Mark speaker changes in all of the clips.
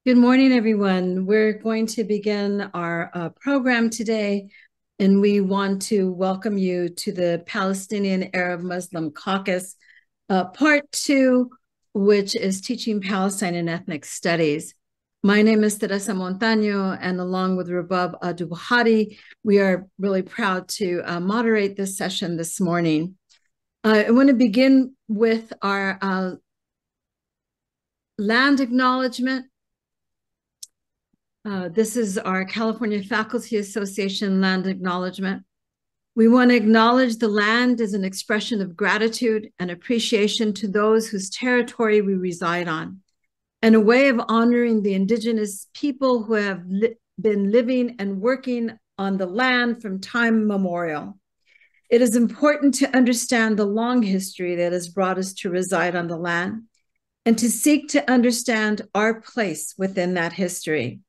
Speaker 1: Good morning, everyone. We're going to begin our program today, and we want to welcome you to the Palestinian Arab Muslim Caucus, Part 2, which is Teaching Palestine and Ethnic Studies. My name is Teresa Montaño, and along with Rabab Abdul-Hadi, we are really proud to moderate this session this morning. I want to begin with our land acknowledgement. This is our California Faculty Association land acknowledgement. We want to acknowledge the land as an expression of gratitude and appreciation to those whose territory we reside on, and a way of honoring the indigenous people who have been living and working on the land from time immemorial. It is important to understand the long history that has brought us to reside on the land and to seek to understand our place within that history.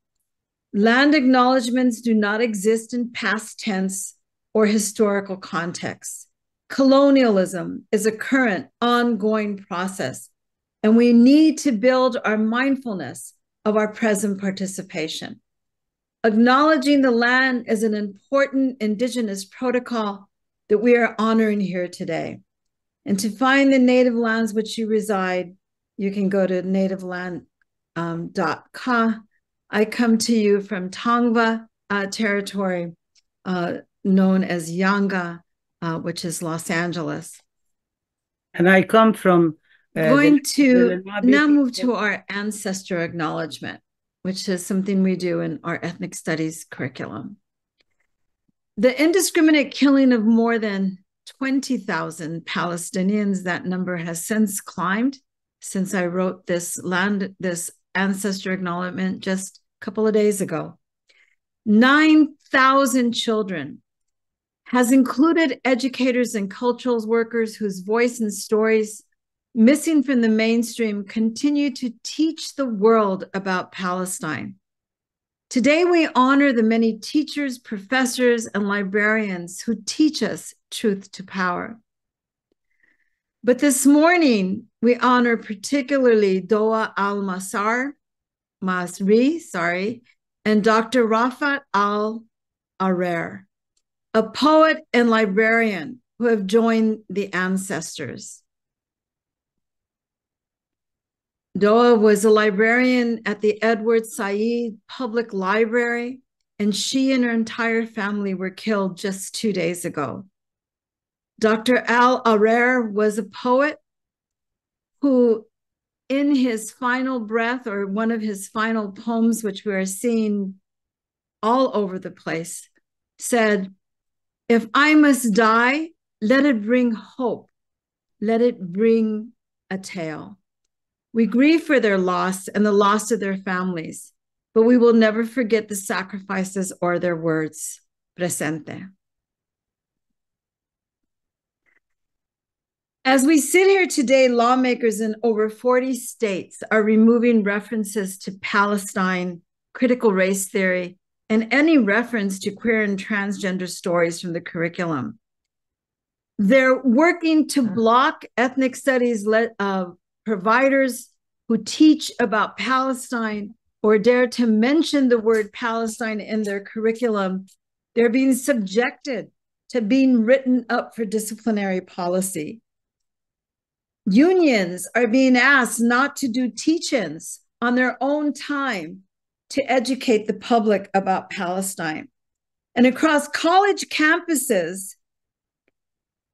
Speaker 1: Land acknowledgements do not exist in past tense or historical contexts. Colonialism is a current, ongoing process, and we need to build our mindfulness of our present participation. Acknowledging the land is an important indigenous protocol that we are honoring here today. And to find the native lands which you reside, you can go to nativeland.ca. I come to you from Tongva territory, known as Yanga, which is Los Angeles.
Speaker 2: And I come from...
Speaker 1: Going to now move to our ancestor acknowledgement, which is something we do in our ethnic studies curriculum. The indiscriminate killing of more than 20,000 Palestinians, that number has since climbed since I wrote this ancestor acknowledgement just a couple of days ago. 9,000 children has included educators and cultural workers whose voice and stories missing from the mainstream continue to teach the world about Palestine. Today, we honor the many teachers, professors, and librarians who teach us truth to power. But this morning, we honor particularly Doa al-Masri, and Dr. Rafat al-Arer, a poet and librarian who have joined the ancestors. Doa was a librarian at the Edward Said Public Library, and she and her entire family were killed just 2 days ago. Dr. al-Arer was a poet who, in his final breath, or one of his final poems, which we are seeing all over the place, said, "If I must die, let it bring hope. Let it bring a tale. We grieve for their loss and the loss of their families, but we will never forget the sacrifices or their words." Presente. As we sit here today, lawmakers in over 40 states are removing references to Palestine, critical race theory, and any reference to queer and transgender stories from the curriculum. They're working to block ethnic studies providers who teach about Palestine or dare to mention the word Palestine in their curriculum. They're being subjected to being written up for disciplinary policy. Unions are being asked not to do teach-ins on their own time to educate the public about Palestine. And across college campuses,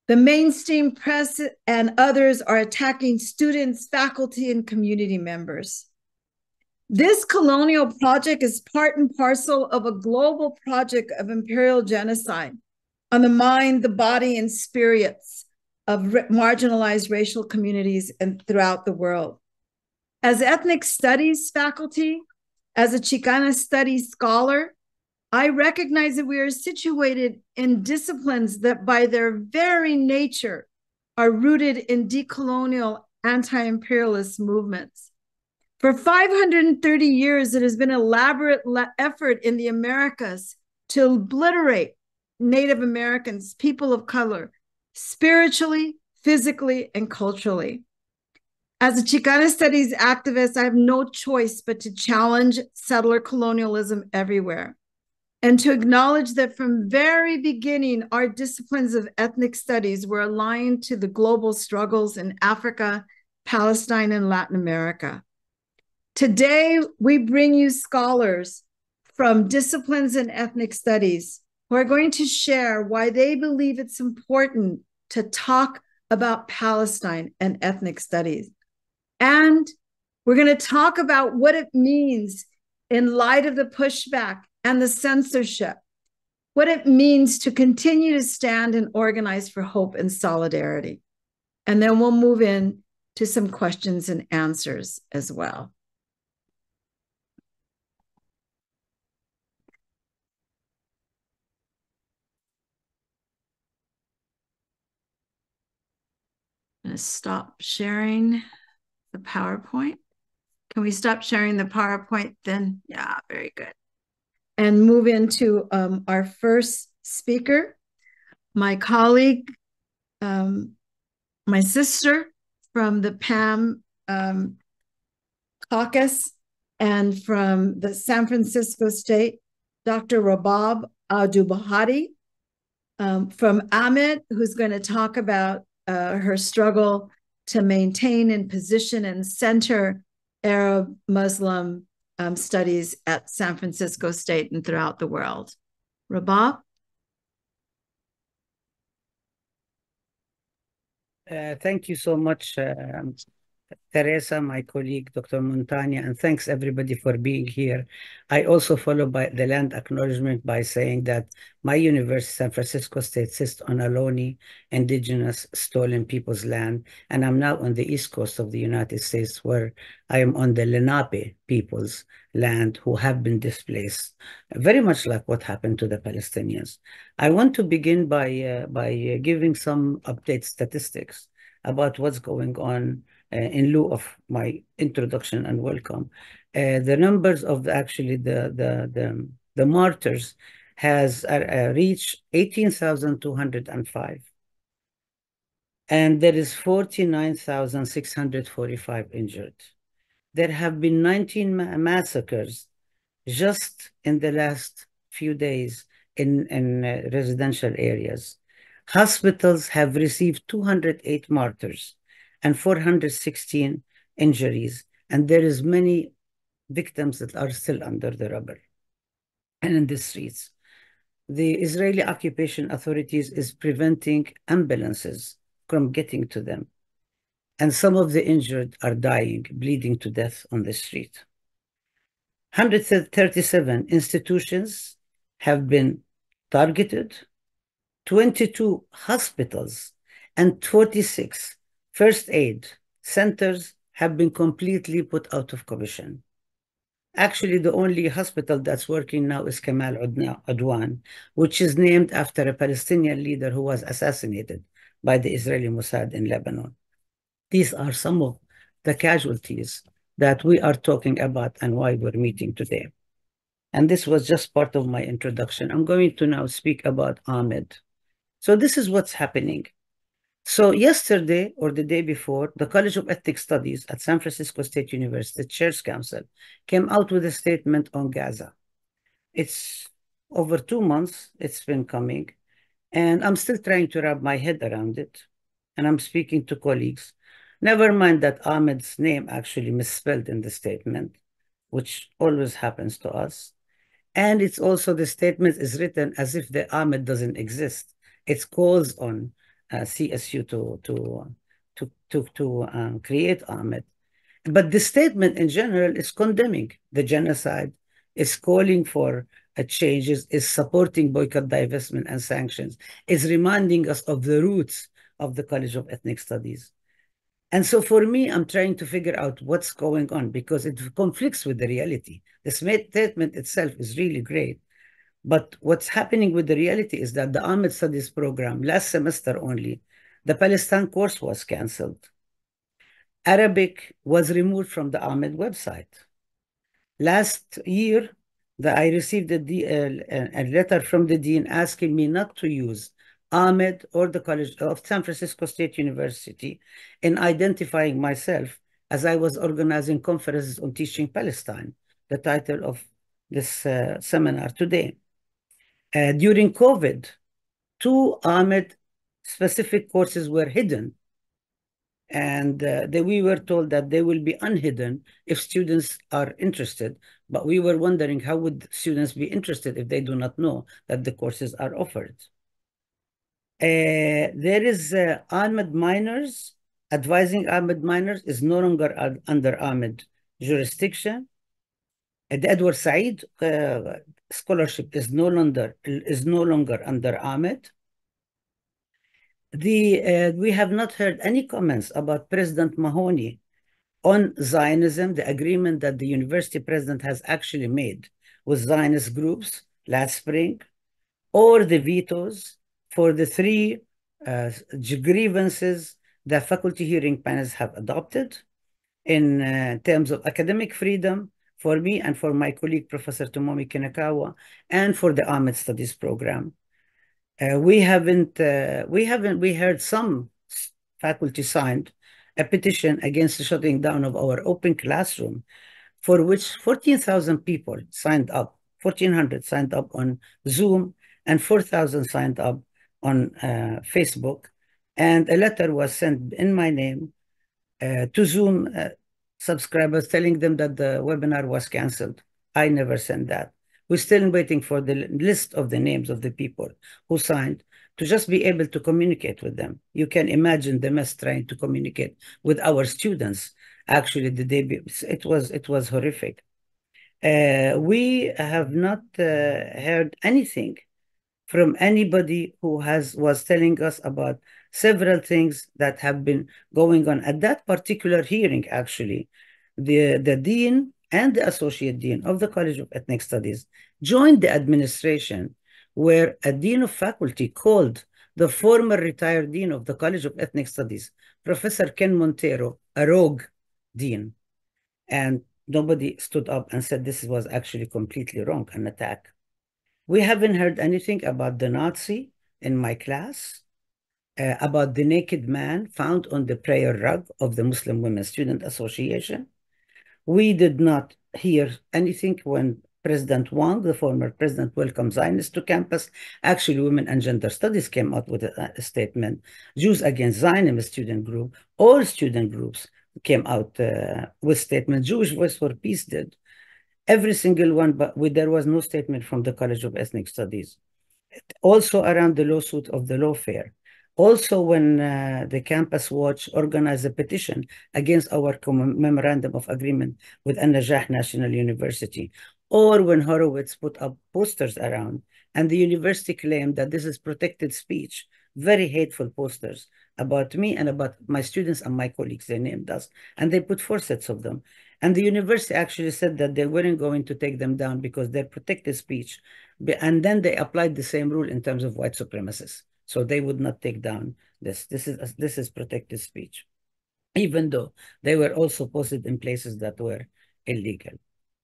Speaker 1: the mainstream press and others are attacking students, faculty, and community members. This colonial project is part and parcel of a global project of imperial genocide on the mind, the body, and spirits of marginalized racial communities and throughout the world. As ethnic studies faculty, as a Chicana studies scholar, I recognize that we are situated in disciplines that by their very nature are rooted in decolonial anti-imperialist movements. For 530 years, it has been an elaborate effort in the Americas to obliterate Native Americans, people of color, spiritually, physically, and culturally. As a Chicana studies activist, I have no choice but to challenge settler colonialism everywhere and to acknowledge that from very beginning, our disciplines of ethnic studies were aligned to the global struggles in Africa, Palestine, and Latin America. Today, we bring you scholars from disciplines in ethnic studies who are going to share why they believe it's important to talk about Palestine and ethnic studies. And we're going to talk about what it means in light of the pushback and the censorship, what it means to continue to stand and organize for hope and solidarity. And then we'll move in to some questions and answers as well. I'm going to stop sharing the PowerPoint. Can we stop sharing the PowerPoint then? Yeah, very good. And move into our first speaker, my colleague, my sister from the PAM caucus and from the San Francisco State, Dr. Rabab Abdul-Bahadi, from Ahmed, who's going to talk about her struggle to maintain and position and center Arab Muslim studies at San Francisco State and throughout the world. Rabab?
Speaker 2: Thank you so much, Teresa, my colleague, Dr. Montagna, and thanks everybody for being here. I also follow by the land acknowledgement by saying that my university, San Francisco State, sits on Ohlone indigenous stolen people's land, and I'm now on the east coast of the United States, where I am on the Lenape people's land who have been displaced, very much like what happened to the Palestinians. I want to begin by giving some update statistics about what's going on in lieu of my introduction and welcome. The numbers of the martyrs has reached 18,205. And there is 49,645 injured. There have been 19 massacres just in the last few days in residential areas. Hospitals have received 208 martyrs and 416 injuries, and there is many victims that are still under the rubble and in the streets. The Israeli occupation authorities is preventing ambulances from getting to them, and some of the injured are dying, bleeding to death on the street. 137 institutions have been targeted, 22 hospitals and 46 first aid centers have been completely put out of commission. Actually, the only hospital that's working now is Kamal Adwan, which is named after a Palestinian leader who was assassinated by the Israeli Mossad in Lebanon. These are some of the casualties that we are talking about and why we're meeting today. And this was just part of my introduction. I'm going to now speak about Ahmed. So this is what's happening. So yesterday or the day before, the College of Ethnic Studies at San Francisco State University Chairs Council came out with a statement on Gaza. It's over 2 months it's been coming, and I'm still trying to wrap my head around it. And I'm speaking to colleagues. Never mind that Ahmed's name actually misspelled in the statement, which always happens to us. And it's also the statement is written as if the Ahmed doesn't exist. It calls on CSU to create Ahmed. But the statement in general is condemning the genocide, is calling for changes, is supporting boycott, divestment, and sanctions, is reminding us of the roots of the College of Ethnic Studies. And so for me, I'm trying to figure out what's going on because it conflicts with the reality. The statement itself is really great. But what's happening with the reality is that the Ahmed Studies program, last semester only, the Palestine course was canceled. Arabic was removed from the Ahmed website. Last year, I received a letter from the dean asking me not to use Ahmed or the College of San Francisco State University in identifying myself as I was organizing conferences on teaching Palestine, the title of this seminar today. During COVID, 2 Ahmed specific courses were hidden, and we were told that they will be unhidden if students are interested. But we were wondering, how would students be interested if they do not know that the courses are offered? There is Ahmed minors. Advising Ahmed minors is no longer under Ahmed jurisdiction. The Edward Said scholarship is no longer under Ahmed. We have not heard any comments about President Mahoney on Zionism, the agreement that the university president has actually made with Zionist groups last spring, or the vetoes for the 3 grievances that faculty hearing panels have adopted in terms of academic freedom for me and for my colleague, Professor Tomomi Kinakawa, and for the Ahmed Studies program. We heard some faculty signed a petition against the shutting down of our open classroom, for which 14,000 people signed up, 1,400 signed up on Zoom, and 4,000 signed up on Facebook. And a letter was sent in my name to Zoom subscribers telling them that the webinar was canceled. I never sent that. We're still waiting for the list of the names of the people who signed to just be able to communicate with them. You can imagine the mess trying to communicate with our students. Actually, it was horrific. We have not heard anything from anybody who was telling us about several things that have been going on at that particular hearing. Actually, the dean and the associate dean of the College of Ethnic Studies joined the administration, where a dean of faculty called the former retired dean of the College of Ethnic Studies, Professor Ken Montero, a rogue dean. And nobody stood up and said this was actually completely wrong, an attack. We haven't heard anything about the Nazi in my class, about the naked man found on the prayer rug of the Muslim Women Student Association. We did not hear anything when President Wang, the former president, welcomed Zionists to campus. Actually, Women and Gender Studies came out with a statement. Jews Against Zionism student group, all student groups came out with statements. Jewish Voice for Peace did. Every single one, but there was no statement from the College of Ethnic Studies. Also around the lawsuit of the lawfare. Also, when the Campus Watch organized a petition against our memorandum of agreement with An-Najah National University, or when Horowitz put up posters around, and the university claimed that this is protected speech, very hateful posters about me and about my students and my colleagues, they named us, and they put 4 sets of them. And the university actually said that they weren't going to take them down because they're protected speech. And then they applied the same rule in terms of white supremacists. So they would not take down this. This is protected speech, even though they were also posted in places that were illegal.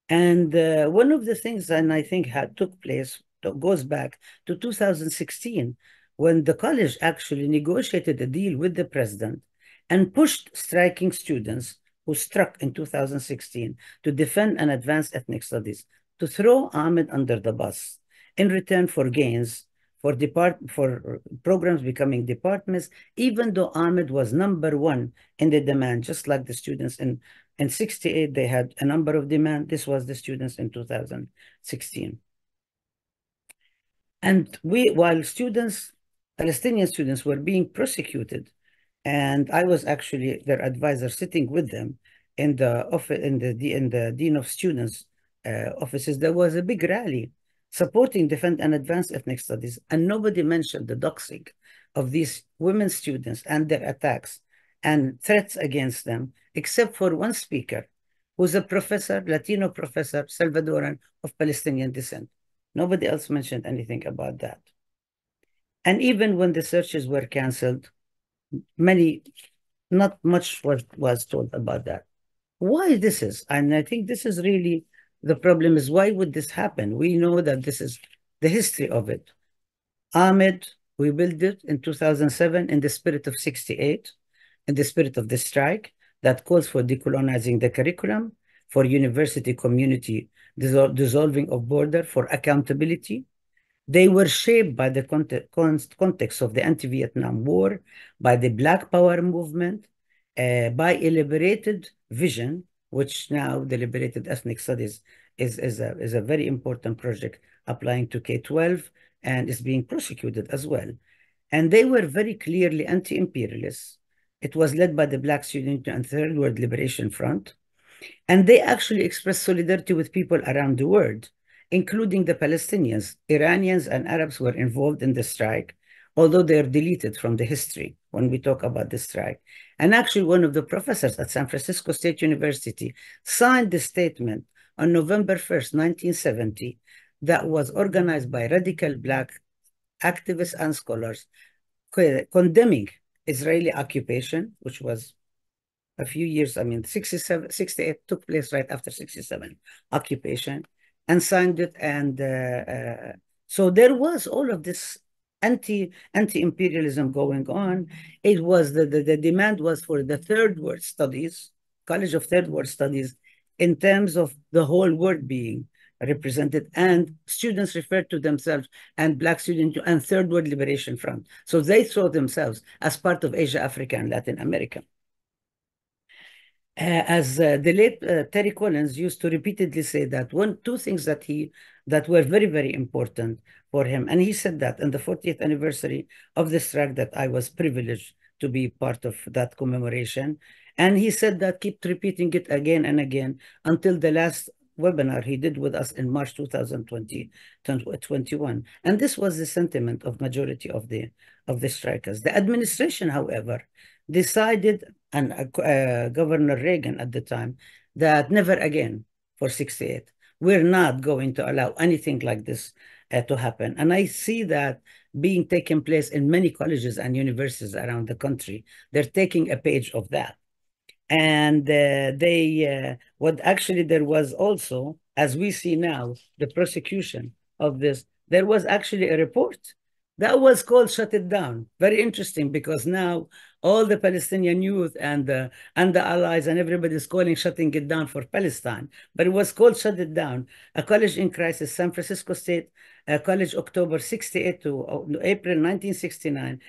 Speaker 2: And one of the things, and I think took place, goes back to 2016, when the college actually negotiated a deal with the president and pushed striking students who struck in 2016 to defend and advance ethnic studies, to throw Ahmed under the bus in return for gains, for programs becoming departments, even though Ahmed was #1 in the demand, just like the students in 68, they had a number of demand. This was the students in 2016. And while Palestinian students were being prosecuted, and I was actually their advisor sitting with them in the office, in the Dean of Students offices, there was a big rally supporting Defend and Advance Ethnic Studies, and nobody mentioned the doxing of these women students and their attacks and threats against them, except for one speaker, who's a professor, Latino professor, Salvadoran, of Palestinian descent. Nobody else mentioned anything about that. And even when the searches were canceled, not much was told about that. Why this is, and I think this is really the problem, is why would this happen? We know that this is the history of it. Ahmed, we built it in 2007 in the spirit of 68, in the spirit of the strike. that calls for decolonizing the curriculum, for university community dissolving of border, for accountability. They were shaped by the context of the anti-Vietnam War, by the Black Power movement, by a liberated vision, which now the liberated ethnic studies is a very important project applying to K-12 and is being prosecuted as well. And they were very clearly anti-imperialists. It was led by the Black Student and Third World Liberation Front. And they actually expressed solidarity with people around the world, including the Palestinians. Iranians and Arabs were involved in the strike, although they are deleted from the history when we talk about the strike. And actually, one of the professors at San Francisco State University signed the statement on November 1st, 1970, that was organized by radical Black activists and scholars condemning Israeli occupation, which was a few years, I mean, 67, 68 took place right after 67 occupation, and signed it. And so there was all of this anti-imperialism going on. It was the demand was for the third world studies, College of Third World Studies, in terms of the whole world being represented, and students referred to themselves and Black students and Third World Liberation Front. So they saw themselves as part of Asia, Africa, and Latin America. As the late Terry Collins used to repeatedly say that two things that were very, very important for him. And he said that in the 40th anniversary of the strike that I was privileged to be part of that commemoration. And he said that keep repeating it again and again until the last webinar he did with us in March 2021. And this was the sentiment of majority of the strikers. The administration, however, decided, and Governor Reagan at the time, that never again for 68. We're not going to allow anything like this to happen. And I see that being taking place in many colleges and universities around the country. They're taking a page of that. And what actually there was also, as we see now, the prosecution of this, there was actually a report that was called Shut It Down. Very interesting, because now all the Palestinian youth and the allies and everybody is calling shutting it down for Palestine. But it was called Shut It Down. A college in crisis, San Francisco State College, October 68 to April 1969.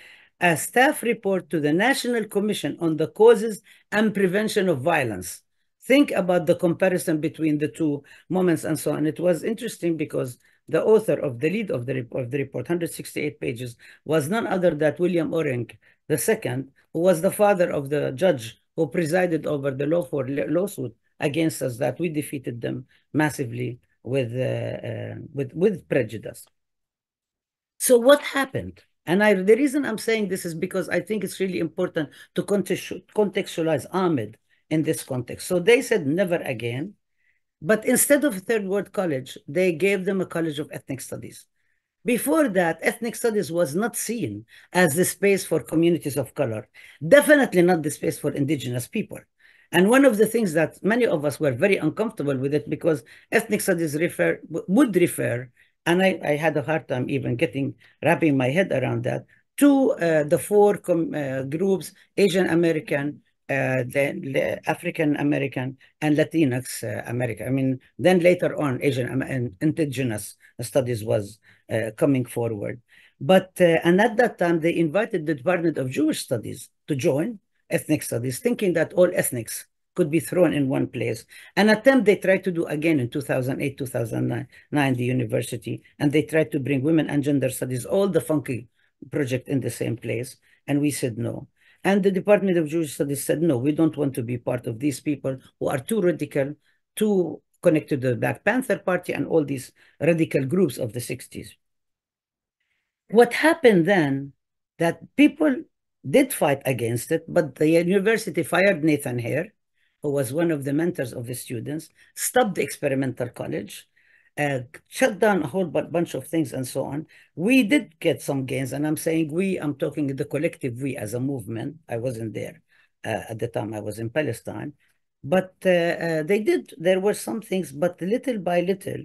Speaker 2: A staff report to the National Commission on the Causes and Prevention of Violence. Think about the comparison between the two moments and so on. It was interesting because the author of the lead of the report, 168 pages, was none other than William Orring II, who was the father of the judge who presided over the lawsuit against us, that we defeated them massively with prejudice. So what happened? And the reason I'm saying this is because I think it's really important to contextualize Ahmed in this context. So they said never again, but instead of a third world college, they gave them a college of ethnic studies. Before that, ethnic studies was not seen as the space for communities of color, definitely not the space for indigenous people. And one of the things that many of us were very uncomfortable with it, because ethnic studies would refer, and I had a hard time even wrapping my head around that, to the four groups: Asian American, the African American, and Latinx American. I mean, then later on, Asian and indigenous studies was coming forward. But, and at that time, they invited the Department of Jewish Studies to join ethnic studies, thinking that all ethnics could be thrown in one place. An attempt they tried to do again in 2008, 2009, the university, and they tried to bring women and gender studies, all the funky project in the same place, and we said no. And the Department of Jewish Studies said, no, we don't want to be part of these people who are too radical, too connected to the Black Panther Party and all these radical groups of the 60s. What happened then, that people did fight against it, but the university fired Nathan Hare, who was one of the mentors of the students, stopped the experimental college, shut down a whole bunch of things and so on. We did get some gains, and I'm saying we, I'm talking the collective we as a movement. I wasn't there at the time, I was in Palestine. But there were some things, but little by little,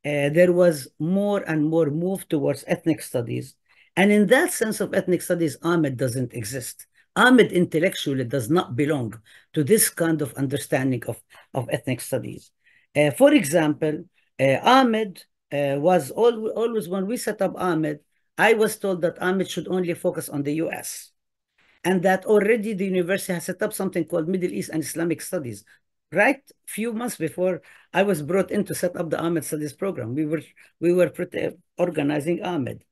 Speaker 2: there was more and more move towards ethnic studies. And in that sense of ethnic studies, Ahmed doesn't exist. Ahmed intellectually does not belong to this kind of understanding of ethnic studies. For example, Ahmed was always, when we set up Ahmed, I was told that Ahmed should only focus on the US, and that already the university has set up something called Middle East and Islamic Studies. Right, few months before I was brought in to set up the Ahmed Studies program, we were organizing Ahmed.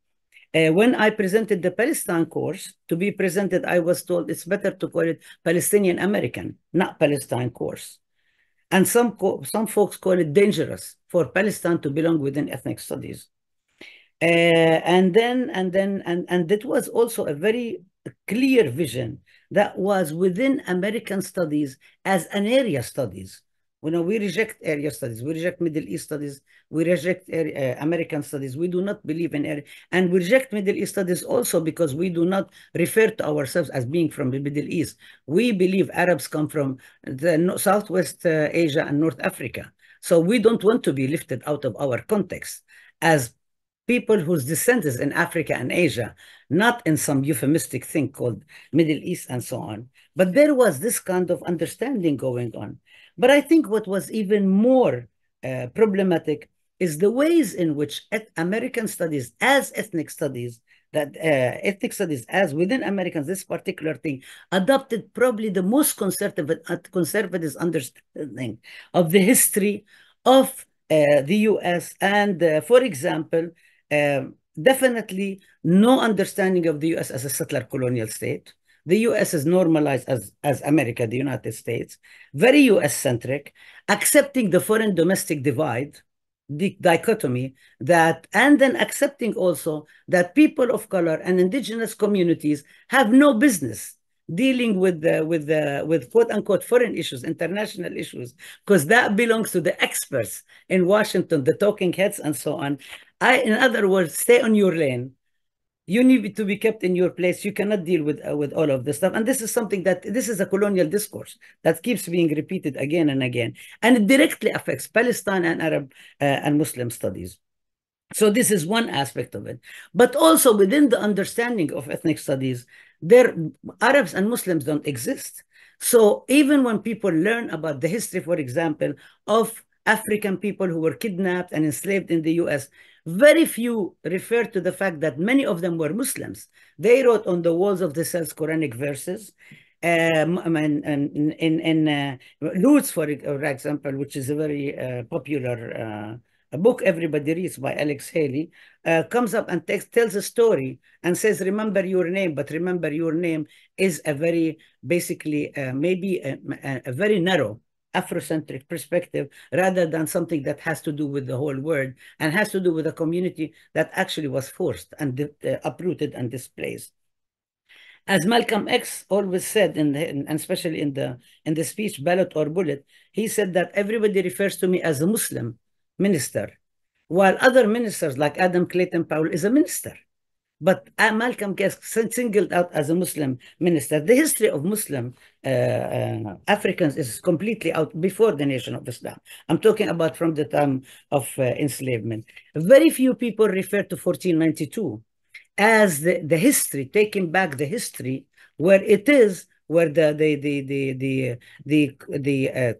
Speaker 2: When I presented the Palestine course to be presented, I was told it's better to call it Palestinian American, not Palestine course. And some folks call it dangerous for Palestine to belong within ethnic studies. And that was also a very clear vision that was within American studies as an area studies. We reject area studies, we reject Middle East studies, we reject American studies. We do not believe in area, and we reject Middle East studies also because we do not refer to ourselves as being from the Middle East. We believe Arabs come from the Southwest Asia and North Africa. So we don't want to be lifted out of our context as people whose descent is in Africa and Asia, not in some euphemistic thing called Middle East and so on. But there was this kind of understanding going on. But I think what was even more problematic is the ways in which American studies as ethnic studies, that ethnic studies as within Americans, this particular thing, adopted probably the most conservative understanding of the history of the US. And for example, definitely no understanding of the US as a settler colonial state. The US is normalized as America, the United States, very US-centric, accepting the foreign domestic divide, the dichotomy, and then accepting also that people of color and indigenous communities have no business dealing with quote unquote foreign issues, international issues, because that belongs to the experts in Washington, the talking heads and so on. In other words, stay on your lane. You need to be kept in your place. You cannot deal with all of this stuff. And this is something this is a colonial discourse that keeps being repeated again and again. And it directly affects Palestine and Arab and Muslim studies. So this is one aspect of it. But also within the understanding of ethnic studies, Arabs and Muslims don't exist. So even when people learn about the history, for example, of African people who were kidnapped and enslaved in the US, very few refer to the fact that many of them were Muslims. They wrote on the walls of the cells Quranic verses. In Lutz, for example, which is a very popular a book everybody reads by Alex Haley, comes up and tells a story and says, remember your name, but remember your name is a very, basically, maybe a very narrow Afrocentric perspective rather than something that has to do with the whole world and has to do with a community that actually was forced and uprooted and displaced. As Malcolm X always said, and especially in the speech Ballot or Bullet, he said that everybody refers to me as a Muslim minister, while other ministers like Adam Clayton Powell is a minister. But Malcolm gets singled out as a Muslim minister. The history of Muslim Africans is completely out before the Nation of Islam. I'm talking about from the time of enslavement. Very few people refer to 1492 as the history, taking back the history where it is, where the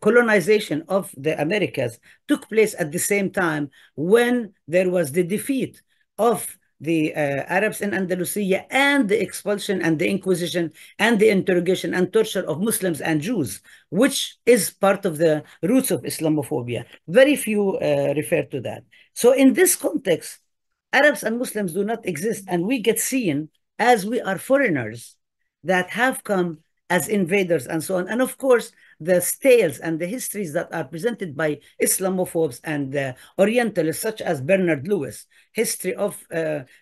Speaker 2: colonization of the Americas took place at the same time when there was the defeat of the Arabs in Andalusia and the expulsion and the Inquisition and the interrogation and torture of Muslims and Jews, which is part of the roots of Islamophobia. Very few refer to that. So in this context, Arabs and Muslims do not exist, and we get seen as we are foreigners that have come as invaders and so on. And of course, the tales and the histories that are presented by Islamophobes and Orientalists, such as Bernard Lewis, history of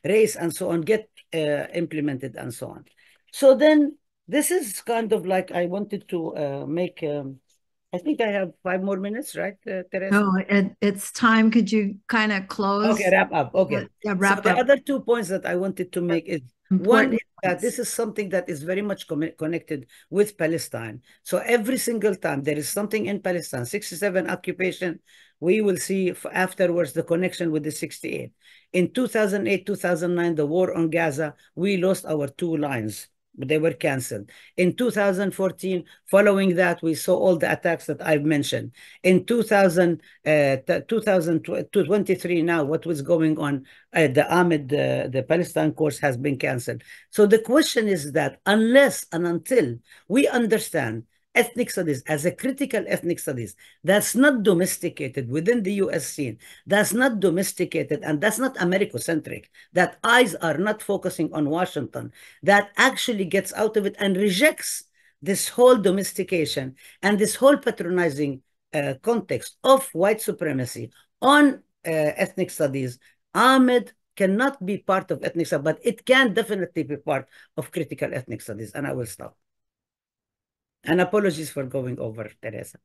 Speaker 2: race and so on, get implemented and so on. So then this is kind of like I wanted to make, I think I have 5 more minutes, right, Teresa?
Speaker 1: No, it's time. Could you kind of close?
Speaker 2: Okay, wrap up. Okay.
Speaker 1: Yeah, wrap
Speaker 2: so
Speaker 1: up.
Speaker 2: The other 2 points that I wanted to make is one is that this is something that is very much connected with Palestine. So every single time there is something in Palestine, 67 occupation, we will see afterwards the connection with the 68. In 2008, 2009, the war on Gaza, we lost our 2 lines They were canceled. In 2014, following that, we saw all the attacks that I've mentioned. In 2023 now, what was going on, the Ahmed, the Palestine course has been canceled. So the question is that unless and until we understand ethnic studies as a critical ethnic studies that's not domesticated within the US scene, that's not domesticated, and that's not Americocentric, that eyes are not focusing on Washington, that actually gets out of it and rejects this whole domestication and this whole patronizing context of white supremacy on ethnic studies, Ahmed cannot be part of ethnic studies, but it can definitely be part of critical ethnic studies. And I will stop. And apologies for going over, Teresa.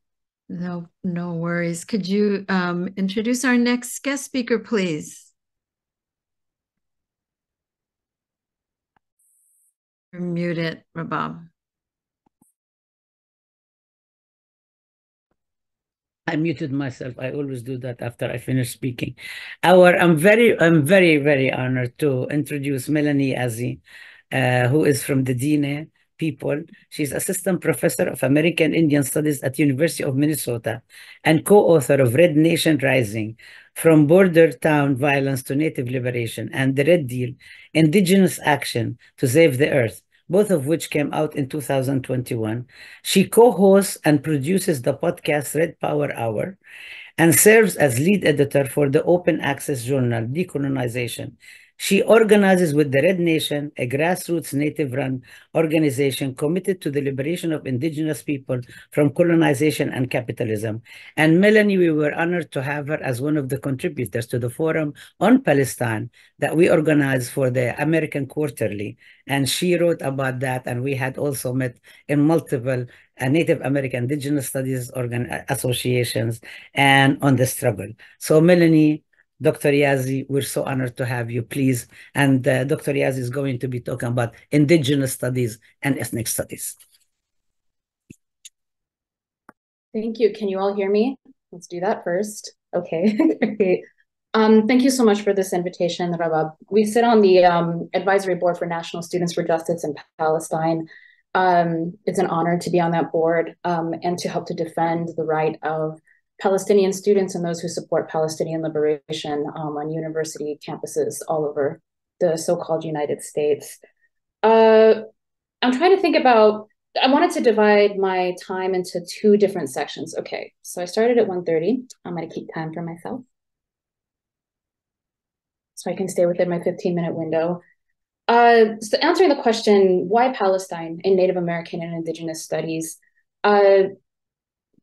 Speaker 1: No worries. Could you introduce our next guest speaker, please? You're muted, Rabab.
Speaker 2: I muted myself. I always do that after I finish speaking. I'm very, very honored to introduce Melanie Azi, who is from the Dine people. She's assistant professor of American Indian Studies at University of Minnesota and co-author of Red Nation Rising, From Border Town Violence to Native Liberation, and The Red Deal, Indigenous Action to Save the Earth, both of which came out in 2021. She co-hosts and produces the podcast Red Power Hour and serves as lead editor for the open access journal Decolonization. She organizes with the Red Nation, a grassroots native-run organization committed to the liberation of indigenous people from colonization and capitalism. And Melanie, we were honored to have her as one of the contributors to the Forum on Palestine that we organized for the American Quarterly. And she wrote about that, and we had also met in multiple Native American Indigenous Studies associations and on the struggle. So Melanie, Dr. Yazi, we're so honored to have you, please. And Dr. Yazi is going to be talking about Indigenous studies and ethnic studies.
Speaker 3: Thank you. Can you all hear me? Let's do that first. Okay, great. Thank you so much for this invitation, Rabab. We sit on the Advisory Board for National Students for Justice in Palestine. It's an honor to be on that board and to help to defend the right of Palestinian students and those who support Palestinian liberation on university campuses all over the so-called United States. I'm trying to think about, I wanted to divide my time into two different sections. Okay, so I started at 1:30. I'm gonna keep time for myself, so I can stay within my 15-minute window. So answering the question, why Palestine in Native American and Indigenous studies?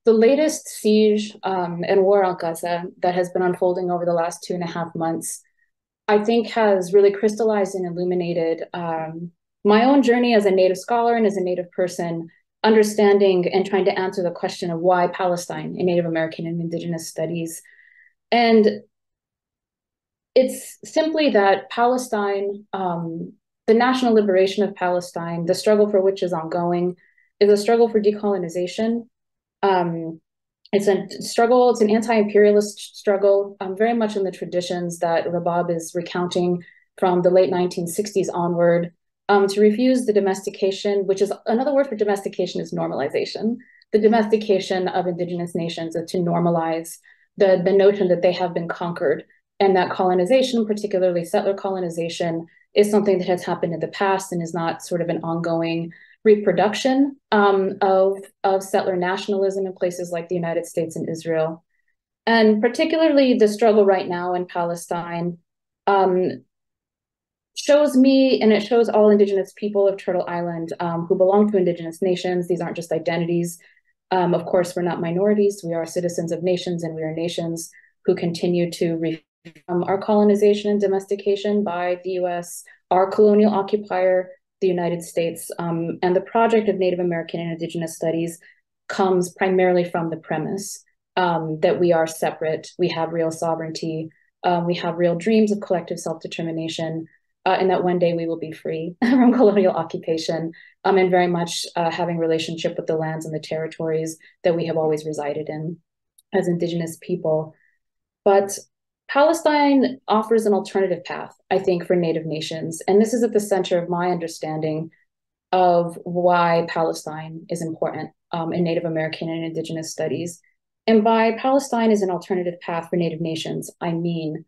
Speaker 3: The latest siege and war on Gaza that has been unfolding over the last 2.5 months, I think has really crystallized and illuminated my own journey as a Native scholar and as a Native person, understanding and trying to answer the question of why Palestine in Native American and Indigenous studies. And it's simply that Palestine, the national liberation of Palestine, the struggle for which is ongoing, is a struggle for decolonization. It's a struggle, it's an anti-imperialist struggle, very much in the traditions that Rabab is recounting from the late 1960s onward, to refuse the domestication, which is another word for domestication is normalization, the domestication of indigenous nations, to normalize the notion that they have been conquered, and that colonization, particularly settler colonization, is something that has happened in the past and is not sort of an ongoing reproduction of settler nationalism in places like the United States and Israel. And particularly the struggle right now in Palestine shows me, and it shows all indigenous people of Turtle Island who belong to indigenous nations. These aren't just identities. Of course, we're not minorities. We are citizens of nations, and we are nations who continue to our colonization and domestication by the US, our colonial occupier, the United States, and the project of Native American and Indigenous studies comes primarily from the premise that we are separate, we have real sovereignty, we have real dreams of collective self-determination, and that one day we will be free from colonial occupation, and very much having relationship with the lands and the territories that we have always resided in as Indigenous people. But Palestine offers an alternative path, I think, for Native nations. And this is at the center of my understanding of why Palestine is important in Native American and Indigenous studies. And by Palestine is an alternative path for Native nations, I mean,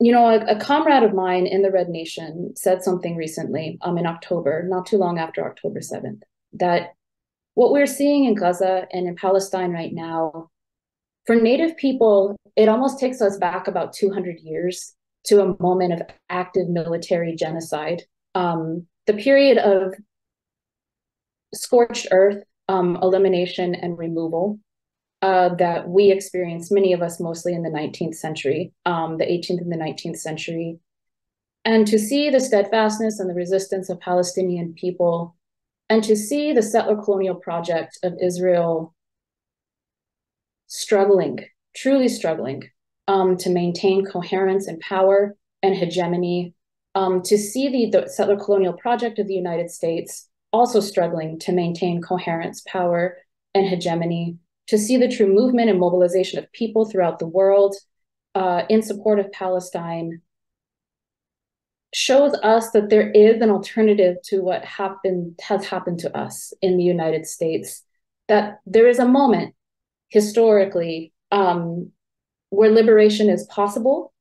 Speaker 3: a comrade of mine in the Red Nation said something recently in October, not too long after October 7th, that what we're seeing in Gaza and in Palestine right now, for Native people, it almost takes us back about 200 years to a moment of active military genocide. The period of scorched earth, elimination and removal that we experienced, many of us mostly in the 19th century, the 18th and the 19th century. And to see the steadfastness and the resistance of Palestinian people, and to see the settler colonial project of Israel struggling, truly struggling, to maintain coherence and power and hegemony, to see the settler colonial project of the United States also struggling to maintain coherence, power, and hegemony, to see the true movement and mobilization of people throughout the world in support of Palestine, shows us that there is an alternative to what has happened to us in the United States, that there is a moment historically where liberation is possible,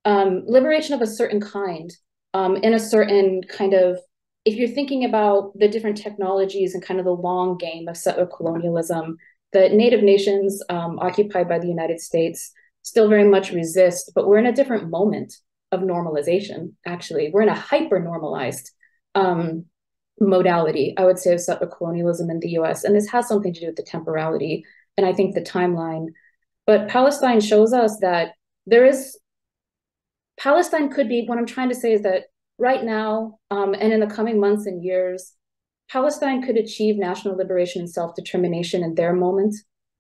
Speaker 3: liberation of a certain kind, in a certain kind of, if you're thinking about the different technologies and kind of the long game of settler colonialism, the Native nations occupied by the United States still very much resist, but we're in a different moment of normalization, actually. We're in a hyper-normalized modality, I would say, of settler colonialism in the US. And this has something to do with the temporality and I think the timeline. But Palestine shows us that Palestine could be, what I'm trying to say is that right now, and in the coming months and years, Palestine could achieve national liberation and self-determination in their moment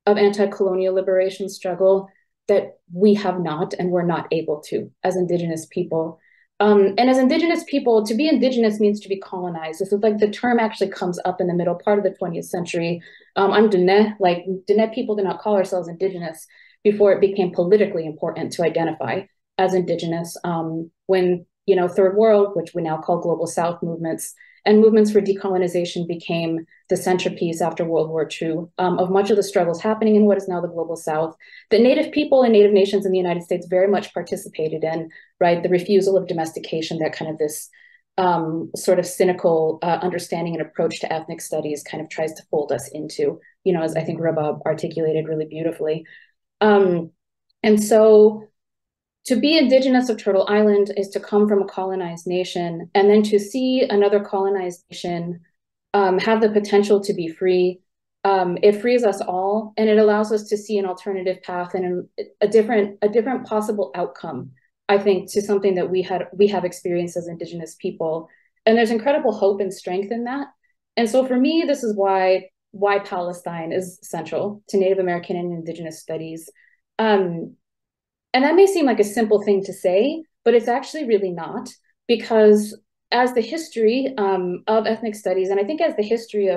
Speaker 3: of anti-colonial liberation struggle that we have not and we're not able to as Indigenous people. And as Indigenous people, to be Indigenous means to be colonized. This is like the term actually comes up in the middle part of the 20th century. I'm Diné, like Diné people did not call ourselves Indigenous before it became politically important to identify as Indigenous. When, Third World, which we now call Global South movements, and movements for decolonization became the centerpiece after World War II of much of the struggles happening in what is now the Global South, that Native people and Native nations in the United States very much participated in, right? The refusal of domestication, that kind of this sort of cynical understanding and approach to ethnic studies kind of tries to fold us into, as I think Rabab articulated really beautifully. And so to be Indigenous of Turtle Island is to come from a colonized nation, and then to see another colonized nation have the potential to be free. It frees us all, and it allows us to see an alternative path and a different possible outcome, I think, to something that we have experienced as Indigenous people. And there's incredible hope and strength in that. And so for me, this is why Palestine is central to Native American and Indigenous studies. And that may seem like a simple thing to say, but it's actually really not, because as the history of ethnic studies, and I think as the history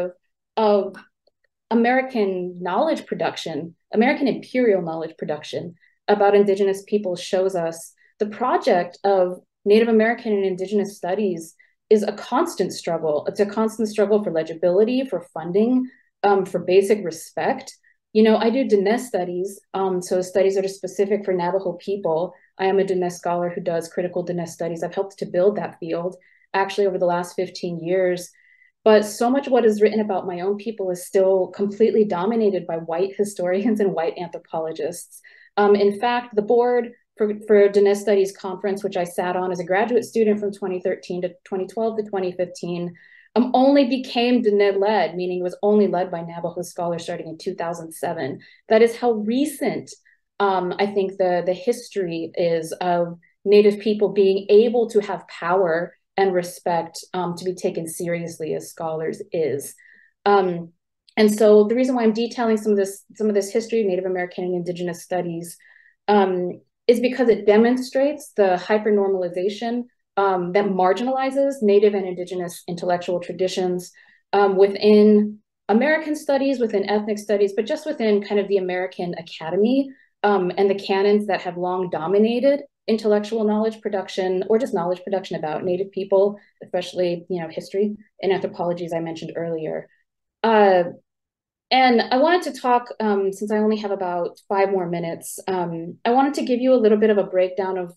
Speaker 3: of American knowledge production, American imperial knowledge production about Indigenous people shows us, the project of Native American and Indigenous studies is a constant struggle. It's a constant struggle for legibility, for funding, for basic respect. I do Diné studies, so studies that are specific for Navajo people. I am a Diné scholar who does critical Diné studies. I've helped to build that field actually over the last 15 years. But so much of what is written about my own people is still completely dominated by white historians and white anthropologists. In fact, the board for Diné Studies Conference, which I sat on as a graduate student from 2013 to 2012 to 2015, only became Diné-led, meaning it was only led by Navajo scholars starting in 2007. That is how recent I think the history is of Native people being able to have power and respect to be taken seriously as scholars is. And so the reason why I'm detailing some of this history of Native American and Indigenous studies is because it demonstrates the hypernormalization that marginalizes Native and Indigenous intellectual traditions within American studies, within ethnic studies, but just within kind of the American academy and the canons that have long dominated intellectual knowledge production or just knowledge production about Native people, especially, history and anthropology, as I mentioned earlier. And I wanted to talk, since I only have about 5 more minutes, I wanted to give you a little bit of a breakdown of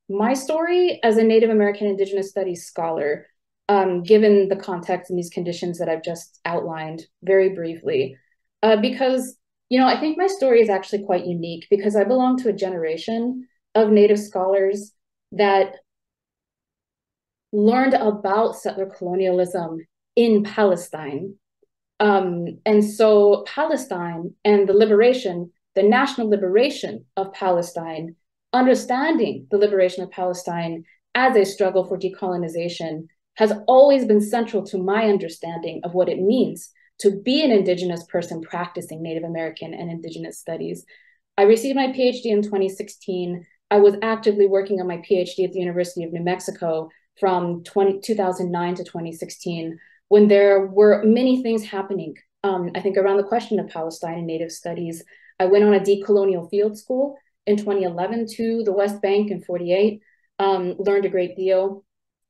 Speaker 3: my story as a Native American Indigenous Studies scholar, given the context and these conditions that I've just outlined very briefly. Because, I think my story is actually quite unique because I belong to a generation of Native scholars that learned about settler colonialism in Palestine. And so Palestine and the liberation, the national liberation of Palestine, understanding the liberation of Palestine as a struggle for decolonization has always been central to my understanding of what it means to be an Indigenous person practicing Native American and Indigenous studies. I received my PhD in 2016. I was actively working on my PhD at the University of New Mexico from 2009 to 2016, when there were many things happening, I think, around the question of Palestine and Native studies. I went on a decolonial field school in 2011 to the West Bank in 48, learned a great deal.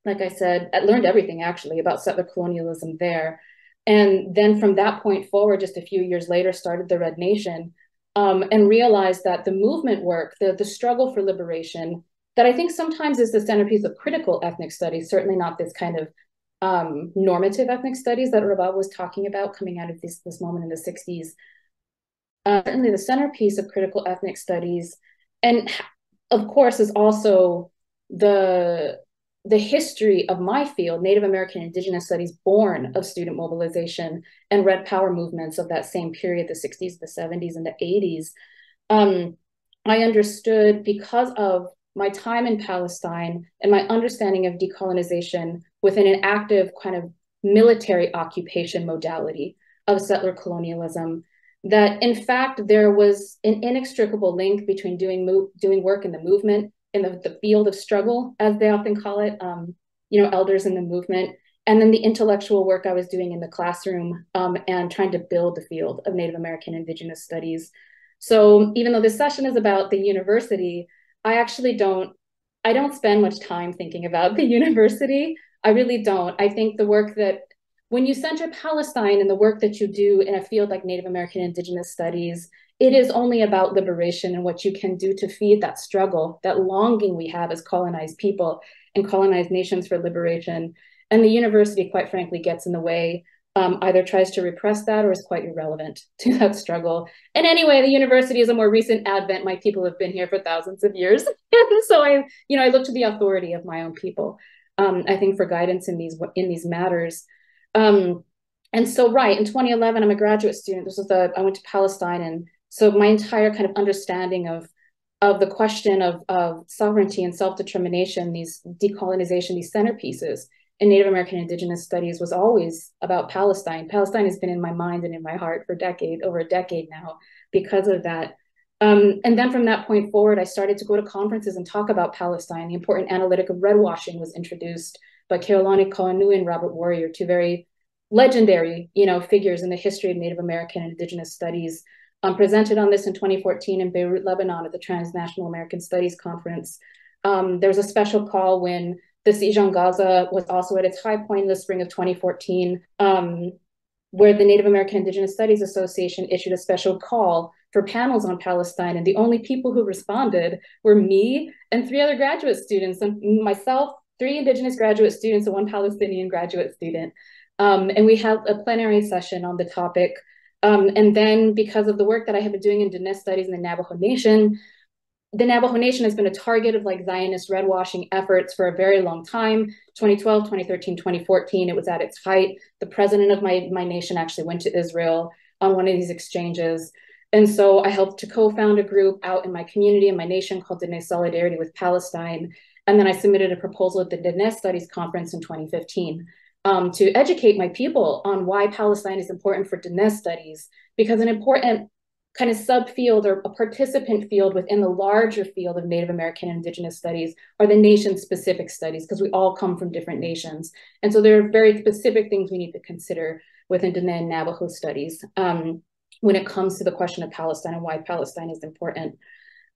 Speaker 3: Like I said, I learned everything actually about settler colonialism there. And then from that point forward, just a few years later, started the Red Nation, and realized that the movement work, the struggle for liberation, that I think sometimes is the centerpiece of critical ethnic studies, certainly not this kind of normative ethnic studies that Rabab was talking about coming out of this moment in the 60s. Certainly the centerpiece of critical ethnic studies, and of course is also the history of my field, Native American Indigenous Studies, born of student mobilization and Red Power movements of that same period, the 60s, the 70s, and the 80s. I understood, because of my time in Palestine and my understanding of decolonization within an active kind of military occupation modality of settler colonialism, that in fact there was an inextricable link between doing work in the movement, in the field of struggle, as they often call it, elders in the movement, and then the intellectual work I was doing in the classroom, and trying to build the field of Native American Indigenous Studies. So even though this session is about the university, I don't spend much time thinking about the university. I really don't. I think the work that, when you center Palestine and the work that you do in a field like Native American Indigenous Studies, it is only about liberation and what you can do to feed that struggle, that longing we have as colonized people and colonized nations for liberation. And the university, quite frankly, gets in the way, either tries to repress that or is quite irrelevant to that struggle. And anyway, the university is a more recent advent. My people have been here for thousands of years. And so I look to the authority of my own people, I think, for guidance in these matters. And so, right, in 2011, I'm a graduate student. I went to Palestine. And so my entire kind of understanding of the question of sovereignty and self-determination, these decolonization, these centerpieces in Native American Indigenous Studies was always about Palestine. Palestine has been in my mind and in my heart for over a decade now because of that. And then from that point forward, I started to go to conferences and talk about Palestine. The important analytic of redwashing was introduced by Keolani Kauanu and Robert Warrior, two very legendary, figures in the history of Native American and Indigenous Studies. Presented on this in 2014 in Beirut, Lebanon at the Transnational American Studies Conference. There was a special call when the siege on Gaza was also at its high point in the spring of 2014, where the Native American Indigenous Studies Association issued a special call for panels on Palestine. And the only people who responded were me and 3 other graduate students, and myself, 3 Indigenous graduate students, and 1 Palestinian graduate student. And we had a plenary session on the topic. And then, because of the work that I have been doing in Diné studies in the Navajo Nation has been a target of Zionist redwashing efforts for a very long time. 2012, 2013, 2014, it was at its height. The president of my nation actually went to Israel on one of these exchanges. And so I helped to co-found a group out in my community and my nation called Diné Solidarity with Palestine. And then I submitted a proposal at the Diné Studies Conference in 2015. To educate my people on why Palestine is important for Diné studies, because an important kind of subfield or a participant field within the larger field of Native American and Indigenous studies are the nation-specific studies, because we all come from different nations. And so there are very specific things we need to consider within Diné and Navajo studies when it comes to the question of Palestine and why Palestine is important.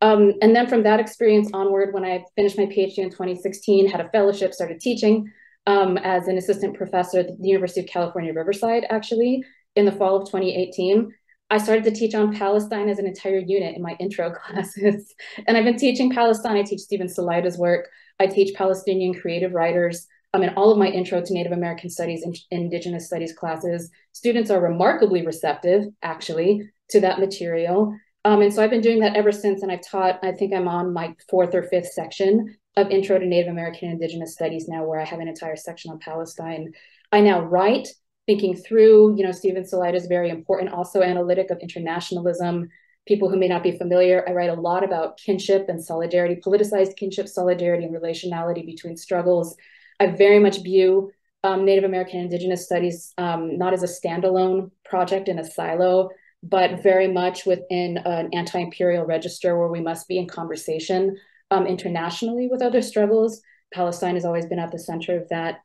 Speaker 3: And then from that experience onward, when I finished my PhD in 2016, had a fellowship, started teaching as an assistant professor at the University of California, Riverside, actually, in the fall of 2018. I started to teach on Palestine as an entire unit in my intro classes. And I've been teaching Palestine. I teach Stephen Salaida's work. I teach Palestinian creative writers. In all of my intro to Native American studies and indigenous studies classes. Students are remarkably receptive, actually, to that material. And so I've been doing that ever since, and I've taught, I think I'm on my 4th or 5th section of Intro to Native American and Indigenous Studies now, where I have an entire section on Palestine. I now write, thinking through, Stephen Salaida is very important, also analytic of internationalism. People who may not be familiar, I write a lot about kinship and solidarity, politicized kinship, solidarity, and relationality between struggles. I very much view Native American and Indigenous studies not as a standalone project in a silo, but very much within an anti-imperial register where we must be in conversation internationally with other struggles. Palestine has always been at the center of that.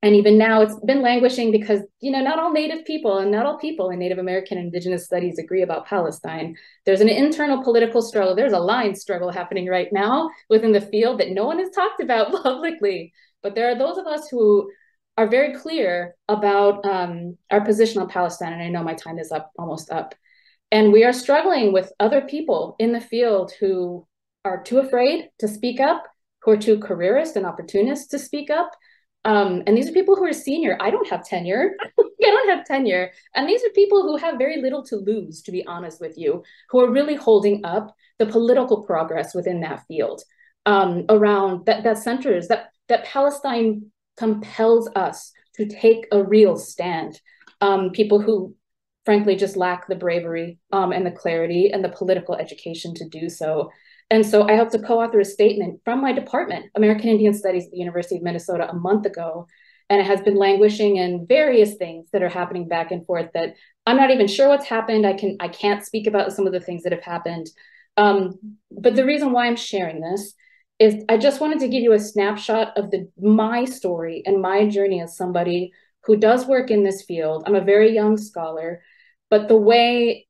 Speaker 3: And even now it's been languishing because, not all Native people and not all people in Native American and Indigenous studies agree about Palestine. There's an internal political struggle. There's a line struggle happening right now within the field that no one has talked about publicly. But there are those of us who are very clear about our position on Palestine. And I know my time is almost up. And we are struggling with other people in the field who are too afraid to speak up, who are too careerist and opportunist to speak up. And these are people who are senior. I don't have tenure. I don't have tenure. And these are people who have very little to lose, to be honest with you, who are really holding up the political progress within that field around that centers, that Palestine compels us to take a real stand. People who, frankly, just lack the bravery and the clarity and the political education to do so. And so I helped to co-author a statement from my department, American Indian Studies at the University of Minnesota, a month ago. And it has been languishing in various things that are happening back and forth that I'm not even sure what's happened. I can't speak about some of the things that have happened. But the reason why I'm sharing this is I just wanted to give you a snapshot of my story and my journey as somebody who does work in this field. I'm a very young scholar. But the way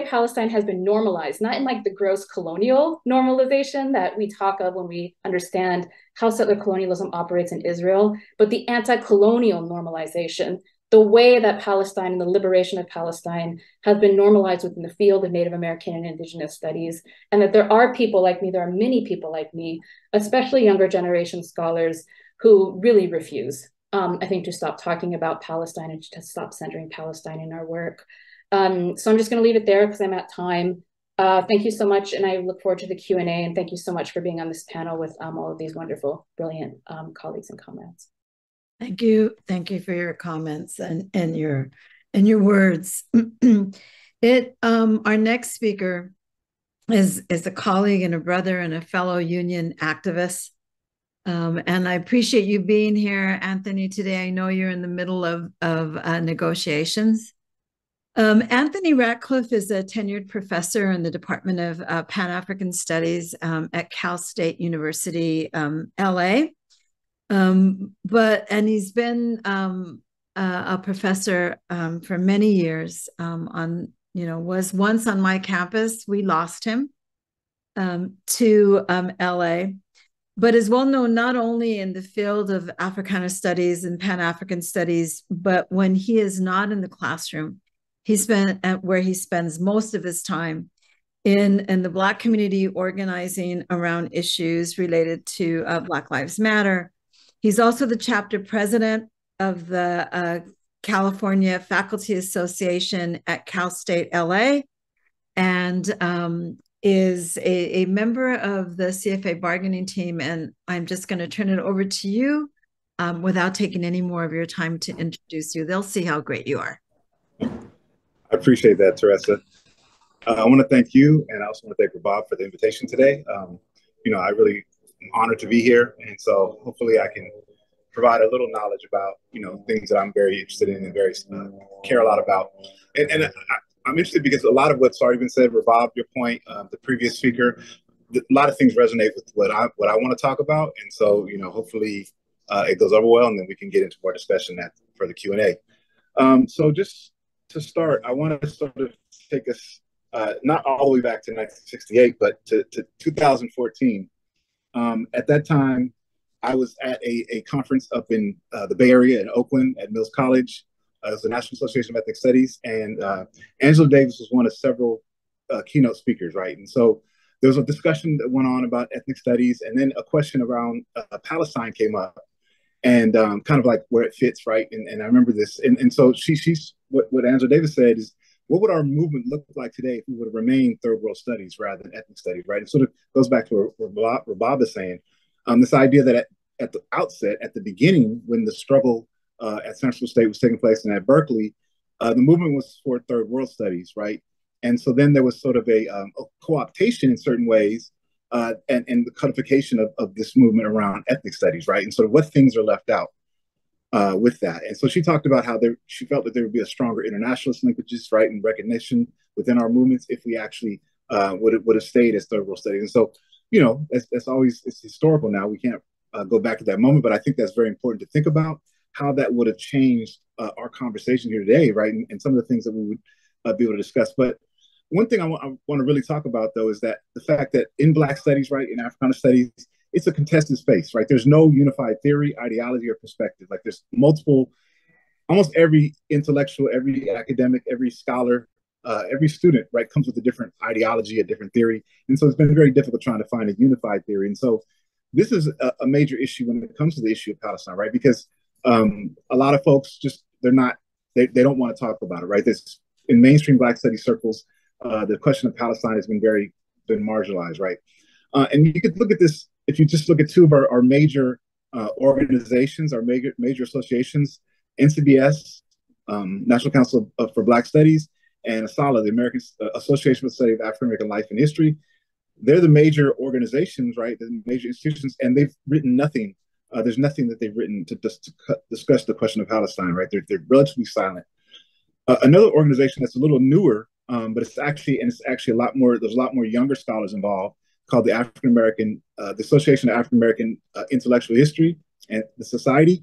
Speaker 3: Palestine has been normalized, not in like the gross colonial normalization that we talk of when we understand how settler colonialism operates in Israel, but the anti-colonial normalization, the way that Palestine and the liberation of Palestine has been normalized within the field of Native American and Indigenous studies, and that there are people like me, there are many people like me, especially younger generation scholars who really refuse I think, to stop talking about Palestine and to stop centering Palestine in our work. So I'm just going to leave it there because I'm at time. Thank you so much, and I look forward to the Q&A, and thank you so much for being on this panel with all of these wonderful, brilliant colleagues and comrades.
Speaker 1: Thank you for your comments and your words. Our next speaker is a colleague and a brother and a fellow union activist. And I appreciate you being here, Anthony, today. I know you're in the middle of negotiations. Anthony Ratcliffe is a tenured professor in the Department of Pan-African Studies at Cal State University, LA. And he's been a professor for many years was once on my campus. We lost him to LA. But is well known not only in the field of Africana studies and Pan-African studies, but when he is not in the classroom, where he spends most of his time in the Black community organizing around issues related to Black Lives Matter. He's also the chapter president of the California Faculty Association at Cal State LA, and is a member of the CFA bargaining team. And I'm just going to turn it over to you without taking any more of your time to introduce you. They'll see how great you are.
Speaker 4: I appreciate that, Teresa. I want to thank you, and I also want to thank Bob for the invitation today. I really am honored to be here, and so hopefully I can provide a little knowledge about, things that I'm very interested in and very care a lot about. And I'm interested because a lot of what's already been said, Bob, your point, the previous speaker, a lot of things resonate with what I want to talk about, and so hopefully it goes over well, and then we can get into more discussion for the Q&A. So just to start, I want to sort of take us not all the way back to 1968, but to 2014. At that time, I was at a conference up in the Bay Area in Oakland at Mills College. It was the National Association of Ethnic Studies, and Angela Davis was one of several keynote speakers, right? And so there was a discussion that went on about ethnic studies, and then a question around Palestine came up, and kind of like where it fits, right? And I remember this, and so she's what Angela Davis said is, what would our movement look like today if we would have remained third world studies rather than ethnic studies, right? It sort of goes back to what Bob is saying, this idea that at the outset, at the beginning, when the struggle at Central State was taking place and at Berkeley, the movement was for third world studies, right? And so then there was sort of a co-optation in certain ways, and the codification of this movement around ethnic studies, right? And sort of what things are left out with that. And so she talked about how she felt that there would be a stronger internationalist linkages, right, and recognition within our movements if we actually would have stayed as third world studies. And so, you know, that's always, it's historical now. We can't go back to that moment, but I think that's very important to think about how that would have changed our conversation here today, right? And some of the things that we would be able to discuss. But one thing I want to really talk about, though, is that the fact that in Black studies, right, in Africana studies, it's a contested space, right? There's no unified theory, ideology, or perspective. Like there's multiple, almost every intellectual, every academic, every scholar, every student, right, comes with a different ideology, a different theory. And so it's been very difficult trying to find a unified theory. And so this is a major issue when it comes to the issue of Palestine, right? Because a lot of folks just, they don't want to talk about it, right? This, in mainstream Black studies circles, the question of Palestine has been marginalized, right? And you could look at this, if you just look at two of our major organizations, our major associations, NCBS, National Council for Black Studies, and ASALH, the American Association for the Study of African American Life and History. They're the major organizations, right? The major institutions, and they've written nothing. There's nothing that they've written to discuss the question of Palestine, right? They're relatively silent. Another organization that's a little newer, but it's actually a lot more. There's a lot more younger scholars involved, called the African American, the Association of African American Intellectual History and the Society.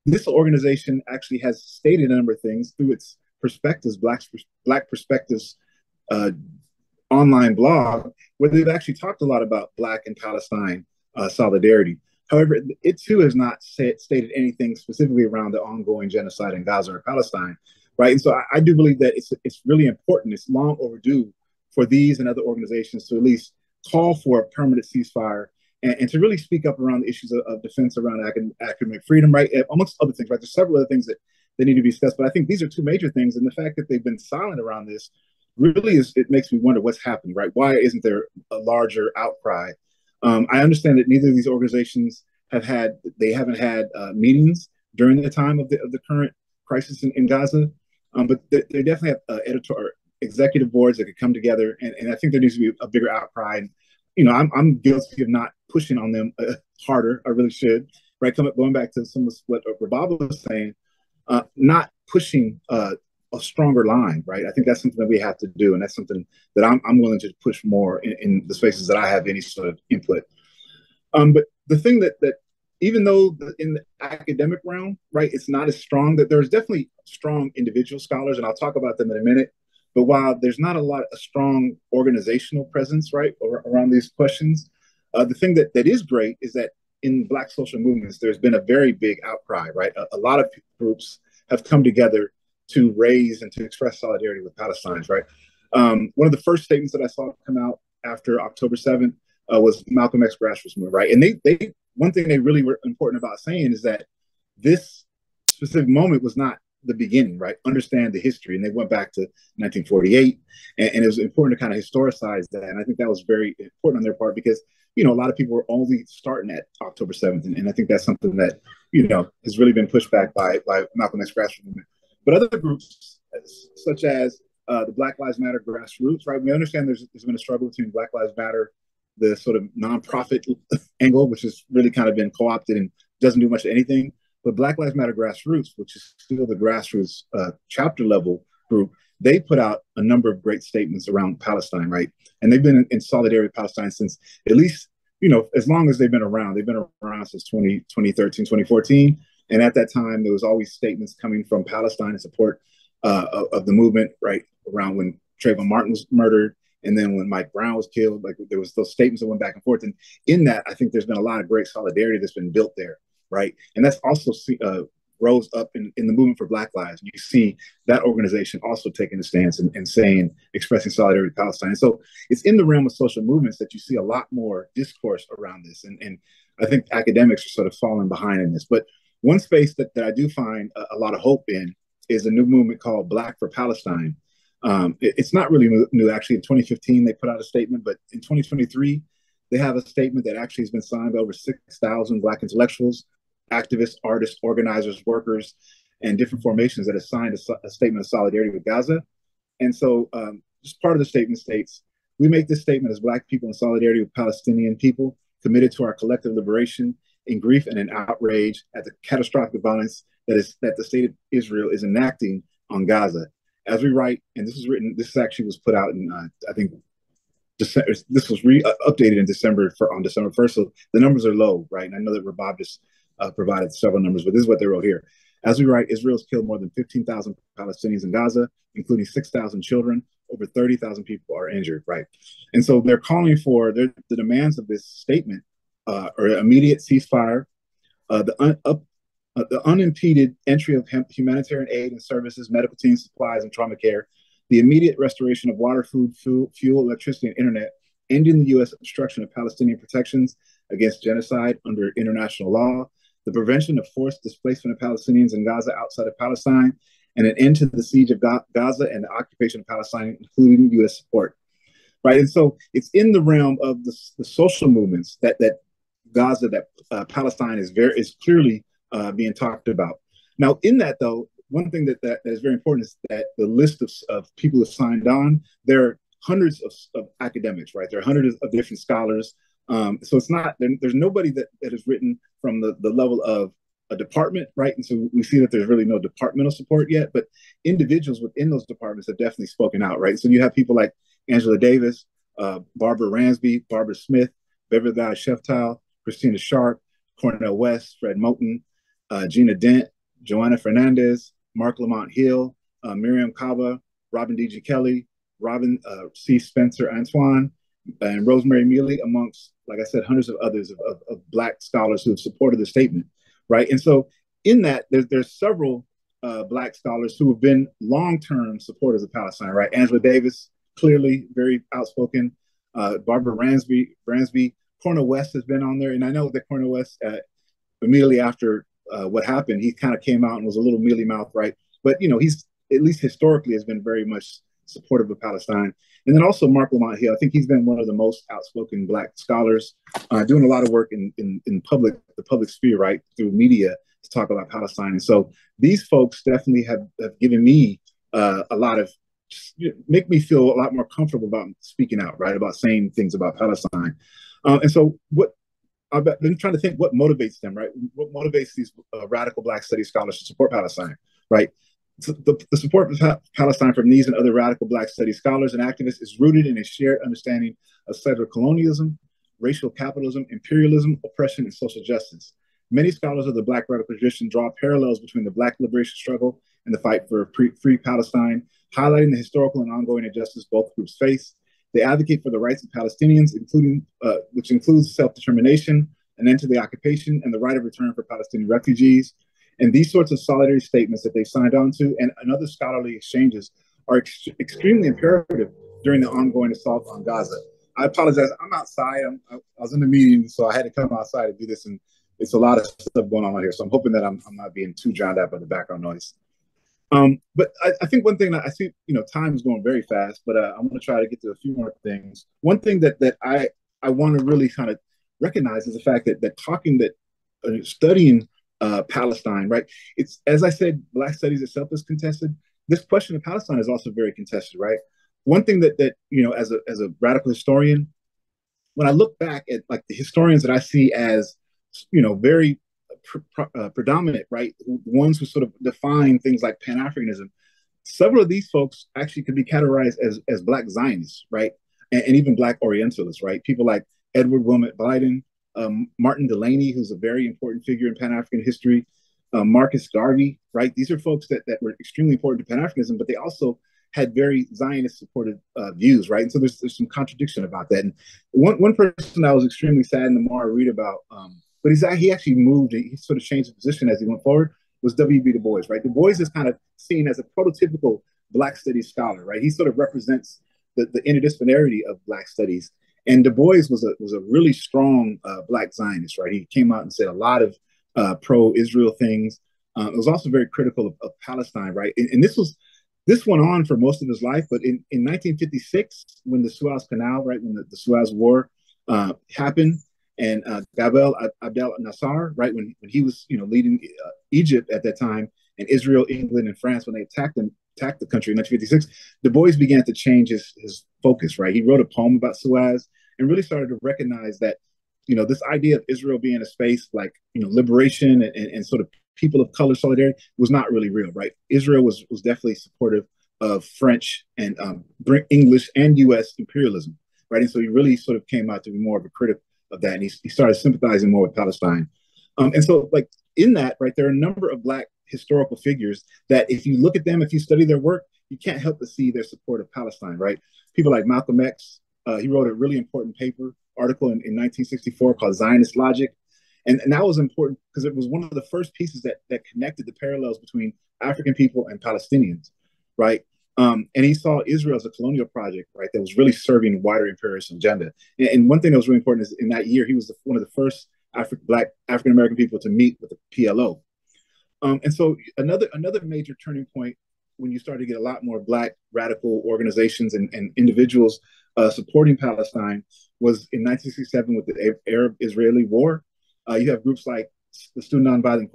Speaker 4: This organization actually has stated a number of things through its Perspectives, Black Perspectives online blog, where they've actually talked a lot about Black and Palestine solidarity. However, it too has not stated anything specifically around the ongoing genocide in Gaza or Palestine, right? And so I do believe that it's really important. It's long overdue for these and other organizations to at least call for a permanent ceasefire and to really speak up around the issues of defense around academic freedom, right? Amongst other things, right? There's several other things that need to be discussed, but I think these are two major things. And the fact that they've been silent around this really it makes me wonder what's happening, right? Why isn't there a larger outcry? I understand that neither of these organizations haven't had meetings during the time of the current crisis in Gaza, but they definitely have editorial executive boards that could come together, and I think there needs to be a bigger outcry. And you know, I'm guilty of not pushing on them harder. I really should, right? Going back to some of what Rababa was saying, not pushing a stronger line, right? I think that's something that we have to do, and that's something that I'm willing to push more in the spaces that I have any sort of input. But the thing that even though in the academic realm, right, it's not as strong, that there's definitely strong individual scholars, and I'll talk about them in a minute. But while there's not a strong organizational presence, right, around these questions, the thing that is great is that in Black social movements, there's been a very big outcry, right? A lot of groups have come together to raise and to express solidarity with Palestine, right? One of the first statements that I saw come out after October 7th was Malcolm X grassroots movement, right? And they one thing they really were important about saying is that this specific moment was not the beginning, right? Understand the history. And they went back to 1948, and it was important to kind of historicize that. And I think that was very important on their part because, you know, a lot of people were only starting at October 7th. And I think that's something that, you know, has really been pushed back by Malcolm X grassroots movement. But other groups, such as the Black Lives Matter grassroots, right? We understand there's been a struggle between Black Lives Matter, the sort of nonprofit angle, which has really kind of been co-opted and doesn't do much of anything. But Black Lives Matter grassroots, which is still the grassroots chapter level group, they put out a number of great statements around Palestine, right? And they've been in solidarity with Palestine since at least, you know, as long as they've been around. They've been around since 2013, 2014. And at that time, there was always statements coming from Palestine in support of the movement, right, around when Trayvon Martin was murdered And then when Mike Brown was killed, like there was those statements that went back and forth. And in that, I think there's been a lot of great solidarity that's been built there, right? And that's also rose up in the movement for Black Lives. You see that organization also taking a stance and saying, expressing solidarity with Palestine. And so it's in the realm of social movements that you see a lot more discourse around this. And I think academics are sort of falling behind in this. But one space that I do find a lot of hope in is a new movement called Black for Palestine. It's not really new. Actually, in 2015, they put out a statement, but in 2023, they have a statement that actually has been signed by over 6,000 Black intellectuals, activists, artists, organizers, workers, and different formations that have signed a statement of solidarity with Gaza. And so just part of the statement states, we make this statement as Black people in solidarity with Palestinian people, committed to our collective liberation, in grief and in outrage at the catastrophic violence that the state of Israel is enacting on Gaza. As we write, and this actually was put out in, I think, December, this was updated in December on December 1st. So the numbers are low, right? And I know that Rabab just provided several numbers, but this is what they wrote here. As we write, Israel's killed more than 15,000 Palestinians in Gaza, including 6,000 children. Over 30,000 people are injured, right? And so they're calling for the demands of this statement or immediate ceasefire, the unimpeded entry of humanitarian aid and services, medical teams, supplies, and trauma care, the immediate restoration of water, food, fuel, electricity, and internet, ending the U.S. obstruction of Palestinian protections against genocide under international law, the prevention of forced displacement of Palestinians in Gaza outside of Palestine, and an end to the siege of Gaza and the occupation of Palestine, including U.S. support. Right, and so it's in the realm of the social movements that Gaza, that Palestine is clearly being talked about. Now, in that though, one thing that is very important is that the list of people who signed on, there are hundreds of academics, right? There are hundreds of different scholars. So it's not, there's nobody that has written from the level of a department, right? And so we see that there's really no departmental support yet, but individuals within those departments have definitely spoken out, right? So you have people like Angela Davis, Barbara Ransby, Barbara Smith, Beverly Sheftal, Christina Sharp, Cornel West, Fred Moten, Gina Dent, Joanna Fernandez, Mark Lamont Hill, Miriam Kaba, Robin D.G. Kelly, Robin C. Spencer Antoine, and Rosemary Mealy, amongst, like I said, hundreds of others of Black scholars who have supported the statement, right? And so in that, there's several Black scholars who have been long-term supporters of Palestine, right? Angela Davis, clearly very outspoken. Barbara Ransby, Cornel West has been on there. And I know that Cornel West, immediately after what happened, he kind of came out and was a little mealy-mouthed, right? But, you know, he's, at least historically, has been very much supportive of Palestine. And then also Mark Lamont Hill, I think he's been one of the most outspoken Black scholars, doing a lot of work in the public sphere, right, through media to talk about Palestine. And so these folks definitely have given me a lot of, make me feel a lot more comfortable about speaking out, right, about saying things about Palestine. And so what I've been trying to think what motivates them, right? What motivates these radical Black studies scholars to support Palestine, right? So the support of Palestine from these and other radical Black studies scholars and activists is rooted in a shared understanding of settler colonialism, racial capitalism, imperialism, oppression, and social justice. Many scholars of the Black radical tradition draw parallels between the Black liberation struggle and the fight for free Palestine, highlighting the historical and ongoing injustice both groups face. They advocate for the rights of Palestinians, which includes self-determination, an end to the occupation, and the right of return for Palestinian refugees. And these sorts of solidarity statements that they signed on to and other scholarly exchanges are extremely imperative during the ongoing assault on Gaza. I apologize. I'm outside. I was in the meeting, so I had to come outside to do this. And it's a lot of stuff going on out here. So I'm hoping that I'm not being too drowned out by the background noise. But I think one thing that I see, you know, time is going very fast, but I'm going to try to get to a few more things. One thing that I want to really kind of recognize is the fact that studying Palestine, right? It's, as I said, Black studies itself is contested. This question of Palestine is also very contested, right? One thing that you know, as a radical historian, when I look back at like the historians that I see as, you know, very predominant, right? Ones who sort of define things like Pan-Africanism. Several of these folks actually could be categorized as Black Zionists, right? And even Black Orientalists, right? People like Edward Wilmot Blyden, Martin Delaney, who's a very important figure in Pan-African history, Marcus Garvey, right? These are folks that were extremely important to Pan-Africanism, but they also had very Zionist-supported views, right? And so there's some contradiction about that. And one person I was extremely saddened the more I read about, but he actually moved, he sort of changed his position as he went forward, was W.B. Du Bois, right? Du Bois is kind of seen as a prototypical Black studies scholar, right? He sort of represents the interdisciplinarity of Black studies. And Du Bois was a really strong Black Zionist, right? He came out and said a lot of pro-Israel things. It was also very critical of Palestine, right? And this went on for most of his life, but in 1956, when the Suez Canal, right, when the Suez War happened, and Gamal Abdel Nasser, right, when he was leading Egypt at that time, and Israel, England, and France, when they attacked the country in 1956, Du Bois began to change his focus, right? He wrote a poem about Suez and really started to recognize that this idea of Israel being a space like liberation and sort of people of color solidarity was not really real, right? Israel was definitely supportive of French and English and U.S. imperialism, right? And so he really sort of came out to be more of a critic of that, and he started sympathizing more with Palestine. And so, like in that, right, there are a number of Black historical figures that, if you look at them, if you study their work, you can't help but see their support of Palestine, right? People like Malcolm X, he wrote a really important article in 1964 called Zionist Logic. And that was important because it was one of the first pieces that connected the parallels between African people and Palestinians, right? And he saw Israel as a colonial project, right, that was really serving a wider imperialist agenda. And one thing that was really important is in that year, he was one of the first Black African-American people to meet with the PLO. And so another major turning point when you start to get a lot more Black radical organizations and individuals supporting Palestine was in 1967 with the Arab-Israeli War. You have groups like the Student Nonviolent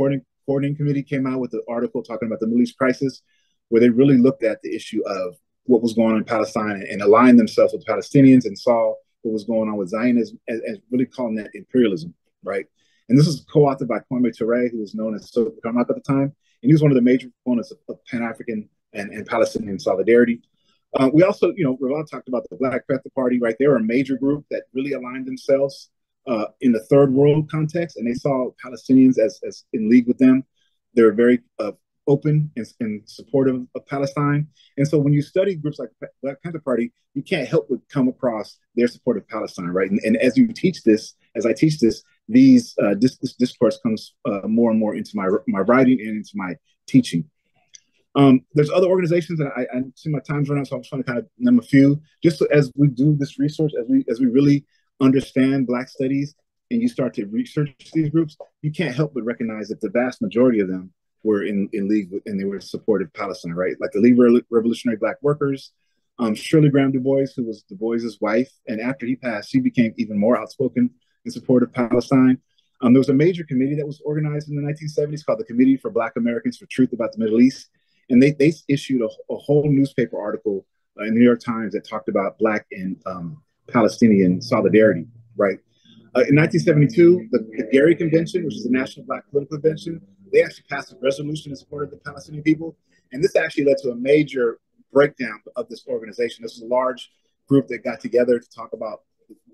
Speaker 4: Coordinating Committee came out with an article talking about the Middle East crisis, where they really looked at the issue of what was going on in Palestine and aligned themselves with Palestinians and saw what was going on with Zionism as really calling that imperialism, right? And this was co-authored by Kwame Ture, who was known as Soka Karmak at the time. And he was one of the major proponents of Pan-African and Palestinian solidarity. We also, Rawal talked about the Black Panther Party, right? They were a major group that really aligned themselves in the third world context, and they saw Palestinians as in league with them. They were very open and supportive of Palestine. And so when you study groups like Black Panther Party, you can't help but come across their support of Palestine, right? And as I teach this, this discourse comes more and more into my writing and into my teaching. There's other organizations that I see my time's running out, so I'm just trying to kind of name a few. Just so as we do this research, as we really understand Black studies and you start to research these groups, you can't help but recognize that the vast majority of them were in league with, and they were supportive Palestine, right? Like the League of Revolutionary Black Workers, Shirley Graham Du Bois, who was Du Bois's wife, and after he passed, she became even more outspoken in support of Palestine. There was a major committee that was organized in the 1970s called the Committee for Black Americans for Truth About the Middle East, and they issued a whole newspaper article in the New York Times that talked about Black and Palestinian solidarity, right? In 1972, the Gary Convention, which is the National Black Political Convention, they actually passed a resolution in support of the Palestinian people. And this actually led to a major breakdown of this organization. This was a large group that got together to talk about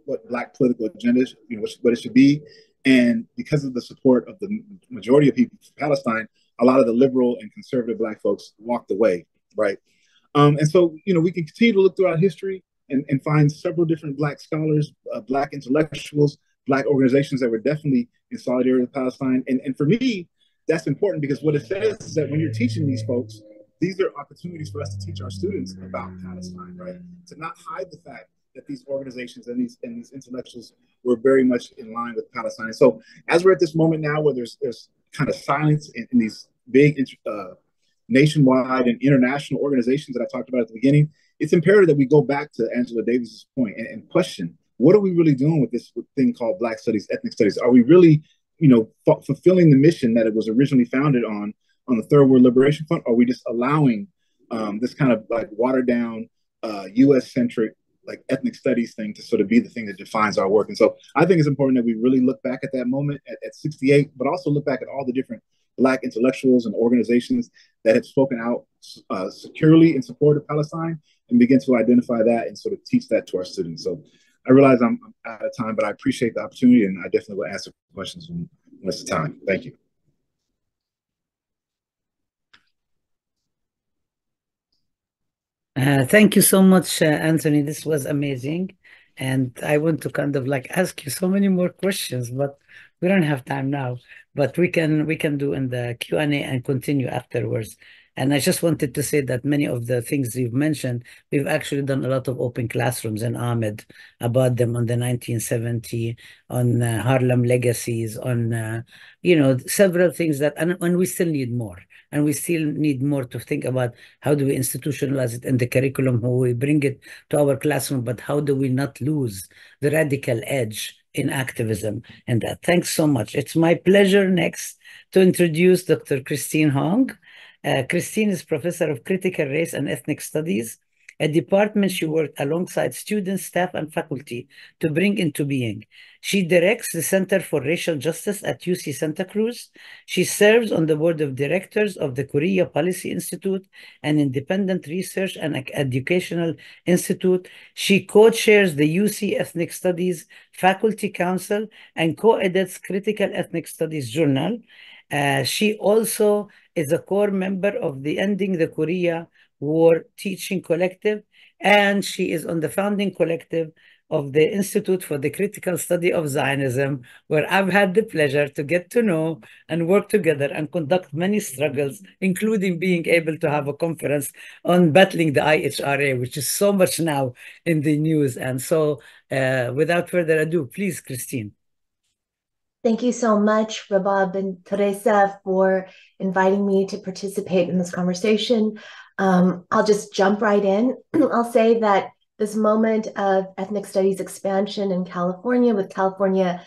Speaker 4: what Black political agenda is, what it should be. And because of the support of the majority of people from Palestine, a lot of the liberal and conservative Black folks walked away, right? And so, we can continue to look throughout history and find several different Black scholars, Black intellectuals, Black organizations that were definitely in solidarity with Palestine. And for me, that's important because what it says is that when you're teaching these folks, these are opportunities for us to teach our students about Palestine, right? To not hide the fact that these organizations and these intellectuals were very much in line with Palestine. And so as we're at this moment now where there's kind of silence in these big nationwide and international organizations that I talked about at the beginning, it's imperative that we go back to Angela Davis's point and question, what are we really doing with this thing called Black studies, ethnic studies? Are we really, fulfilling the mission that it was originally founded on the Third World Liberation Front? Or are we just allowing this kind of like watered down, U.S.-centric, like ethnic studies thing to sort of be the thing that defines our work? And so I think it's important that we really look back at that moment at 68, but also look back at all the different Black intellectuals and organizations that have spoken out securely in support of Palestine and begin to identify that and sort of teach that to our students. So I realize I'm out of time, but I appreciate the opportunity and I definitely will answer questions when it's the time. Thank you.
Speaker 2: Thank you so much, Anthony. This was amazing. And I want to kind of like ask you so many more questions, but we don't have time now. But we can do in the Q&A and continue afterwards. And I just wanted to say that many of the things you've mentioned, we've actually done a lot of open classrooms in Ahmed about them on the 1970, on Harlem legacies, on several things and we still need more. And we still need more to think about how do we institutionalize it in the curriculum, how we bring it to our classroom, but how do we not lose the radical edge in activism and that. Thanks so much. It's my pleasure next to introduce Dr. Christine Hong. Christine is Professor of Critical Race and Ethnic Studies, a department she worked alongside students, staff, and faculty to bring into being. She directs the Center for Racial Justice at UC Santa Cruz. She serves on the board of directors of the Korea Policy Institute, an independent research and educational institute. She co-chairs the UC Ethnic Studies Faculty Council and co-edits Critical Ethnic Studies Journal. She also is a core member of the Ending the Korea War Teaching Collective, and she is on the founding collective of the Institute for the Critical Study of Zionism, where I've had the pleasure to get to know and work together and conduct many struggles, including being able to have a conference on battling the IHRA, which is so much now in the news. And so without further ado, please, Christine.
Speaker 5: Thank you so much, Rabab and Teresa, for inviting me to participate in this conversation. I'll just jump right in. I'll say that this moment of ethnic studies expansion in California, with California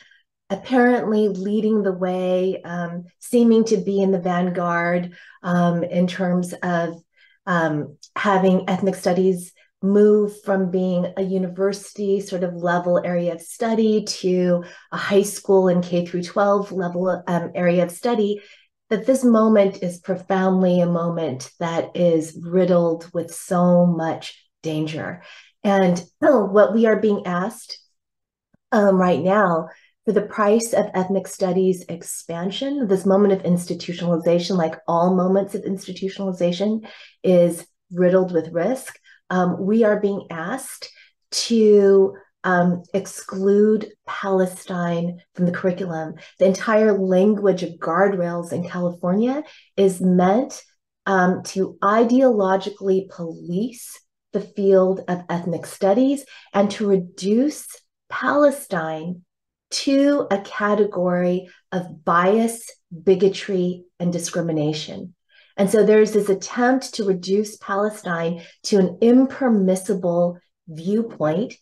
Speaker 5: apparently leading the way, seeming to be in the vanguard in terms of having ethnic studies move from being a university sort of level area of study to a high school and K through 12 level area of study, that this moment is profoundly a moment that is riddled with so much danger. And what we are being asked right now, for the price of ethnic studies expansion, this moment of institutionalization, like all moments of institutionalization, is riddled with risk. We are being asked to exclude Palestine from the curriculum. The entire language of guardrails in California is meant to ideologically police the field of ethnic studies and to reduce Palestine to a category of bias, bigotry, and discrimination. And so there's this attempt to reduce Palestine to an impermissible viewpoint.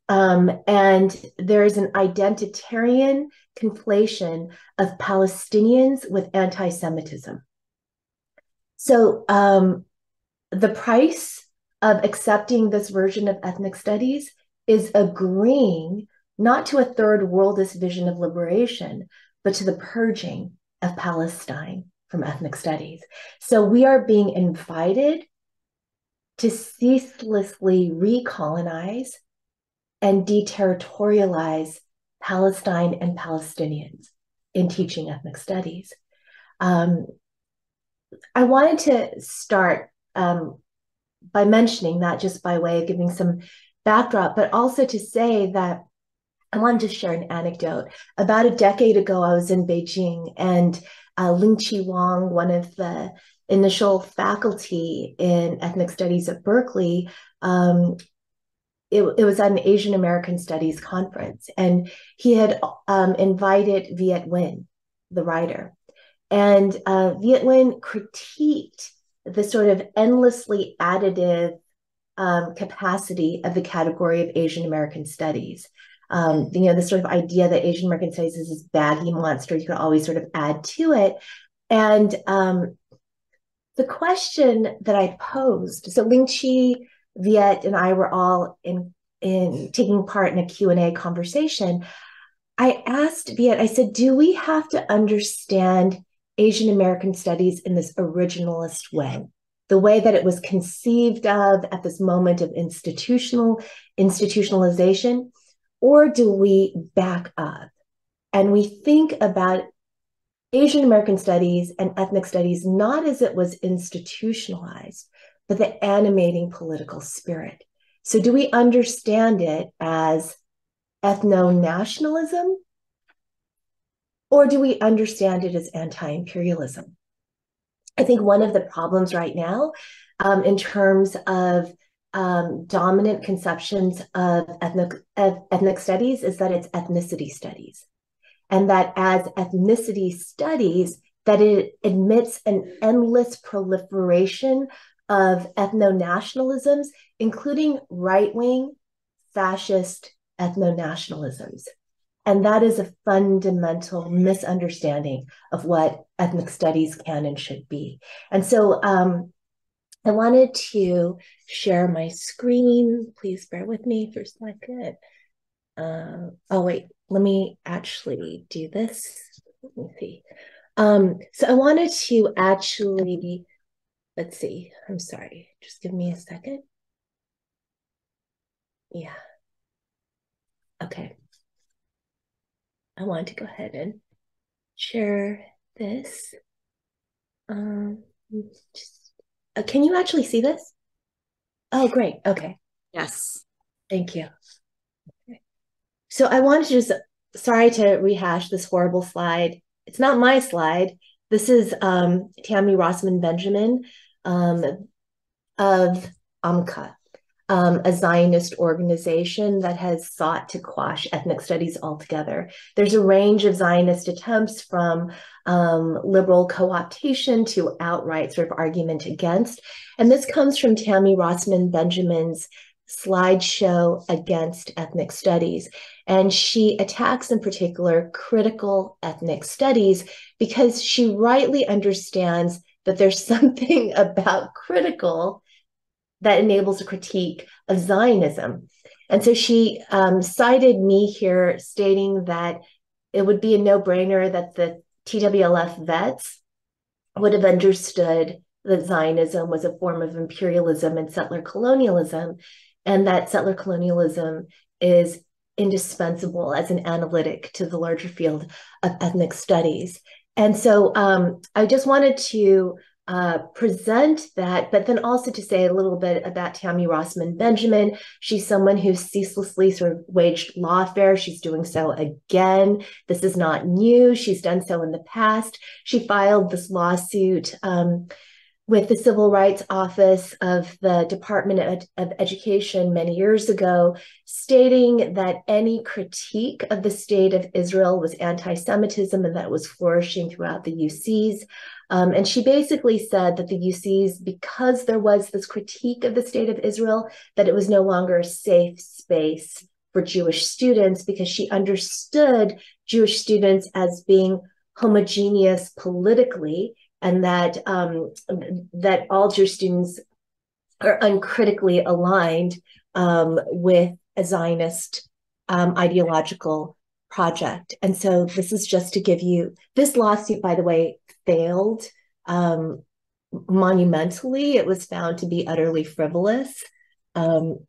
Speaker 5: And there is an identitarian conflation of Palestinians with anti-Semitism. So the price of accepting this version of ethnic studies is agreeing not to a third worldist vision of liberation, but to the purging of Palestine from ethnic studies. So we are being invited to ceaselessly recolonize and deterritorialize Palestine and Palestinians in teaching ethnic studies. I wanted to start by mentioning that, just by way of giving some backdrop, but also to say that I wanted to share an anecdote. About a decade ago, I was in Beijing, and Ling-Chi Wang, one of the initial faculty in ethnic studies at Berkeley, it was at an Asian American Studies conference, and he had invited Viet Nguyen, the writer. And Viet Nguyen critiqued the sort of endlessly additive capacity of the category of Asian American Studies. The sort of idea that Asian American Studies is this baggy monster, you can always sort of add to it. And the question that I posed, so Ling-Chi, Viet, and I were all in taking part in a Q&A conversation. I asked Viet, I said, do we have to understand Asian American Studies in this originalist way, the way that it was conceived of at this moment of institutionalization, or do we back up and we think about Asian American Studies and ethnic studies not as it was institutionalized, but the animating political spirit. So do we understand it as ethno-nationalism, or do we understand it as anti-imperialism? I think one of the problems right now in terms of dominant conceptions of ethnic studies is that it's ethnicity studies. And that as ethnicity studies, that it admits an endless proliferation of ethno-nationalisms, including right-wing fascist ethno-nationalisms. And that is a fundamental misunderstanding of what ethnic studies can and should be. And so I wanted to share my screen. Please bear with me for a second. Oh, wait, let me actually do this. Let me see. So I wanted to actually, let's see, I'm sorry, just give me a second. Yeah. Okay. I want to go ahead and share this. Can you actually see this? Oh, great. Okay.
Speaker 1: Yes.
Speaker 5: Thank you. Okay. So I wanted to just, sorry to rehash this horrible slide. It's not my slide. This is Tammy Rossman Benjamin of AMCA, a Zionist organization that has sought to quash ethnic studies altogether. There's a range of Zionist attempts from liberal co-optation to outright sort of argument against. And this comes from Tammy Rossman Benjamin's slideshow against ethnic studies. And she attacks in particular critical ethnic studies because she rightly understands that there's something about critical that enables a critique of Zionism. And so she cited me here stating that it would be a no-brainer that the TWLF vets would have understood that Zionism was a form of imperialism and settler colonialism, and that settler colonialism is indispensable as an analytic to the larger field of ethnic studies. And so I just wanted to present that, but then also to say a little bit about Tammy Rossman Benjamin. She's someone who ceaselessly sort of waged lawfare. She's doing so again. This is not new. She's done so in the past. She filed this lawsuit with the Civil Rights Office of the Department of Education many years ago, stating that any critique of the state of Israel was anti-Semitism and that it was flourishing throughout the UCs. And she basically said that the UCs, because there was this critique of the state of Israel, that it was no longer a safe space for Jewish students because she understood Jewish students as being homogeneous politically, and that that all Jewish students are uncritically aligned with a Zionist ideological project. And so this is just to give you, this lawsuit, by the way, failed monumentally. It was found to be utterly frivolous. And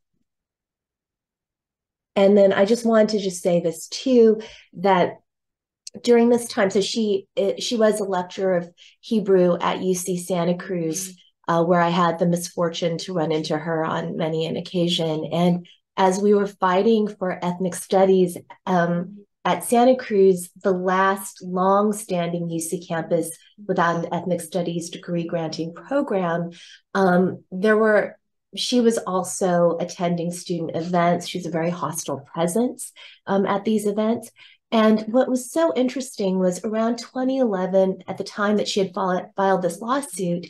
Speaker 5: then I just wanted to just say this too, that during this time, so she was a lecturer of Hebrew at UC Santa Cruz, where I had the misfortune to run into her on many an occasion. And as we were fighting for ethnic studies at Santa Cruz, the last long-standing UC campus without an ethnic studies degree granting program, she was also attending student events. She's a very hostile presence at these events. And what was so interesting was around 2011, at the time that she had filed this lawsuit,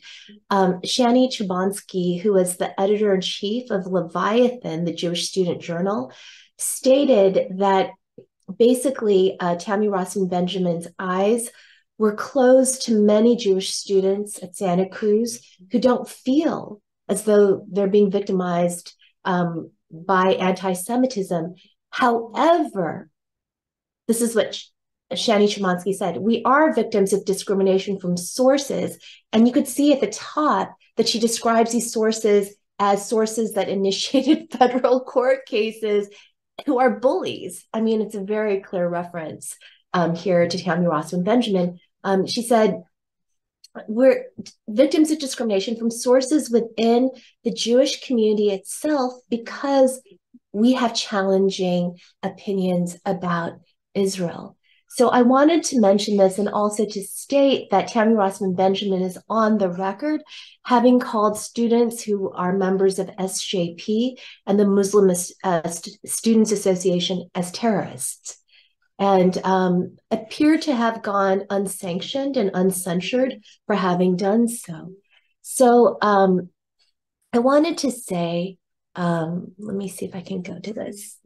Speaker 5: Shani Chabansky, who was the editor-in-chief of Leviathan, the Jewish student journal, stated that basically Tammy Rossman Benjamin's eyes were closed to many Jewish students at Santa Cruz who don't feel as though they're being victimized by anti-Semitism. However, this is what Shani Chamansky said, we are victims of discrimination from sources. And you could see at the top that she describes these sources as sources that initiated federal court cases who are bullies. I mean, it's a very clear reference here to Tammy Rossman Benjamin. She said, we're victims of discrimination from sources within the Jewish community itself because we have challenging opinions about Israel. So I wanted to mention this and also to state that Tammy Rossman Benjamin is on the record having called students who are members of SJP and the Muslim Students Association as terrorists, and appear to have gone unsanctioned and uncensured for having done so. So I wanted to say, let me see if I can go to this.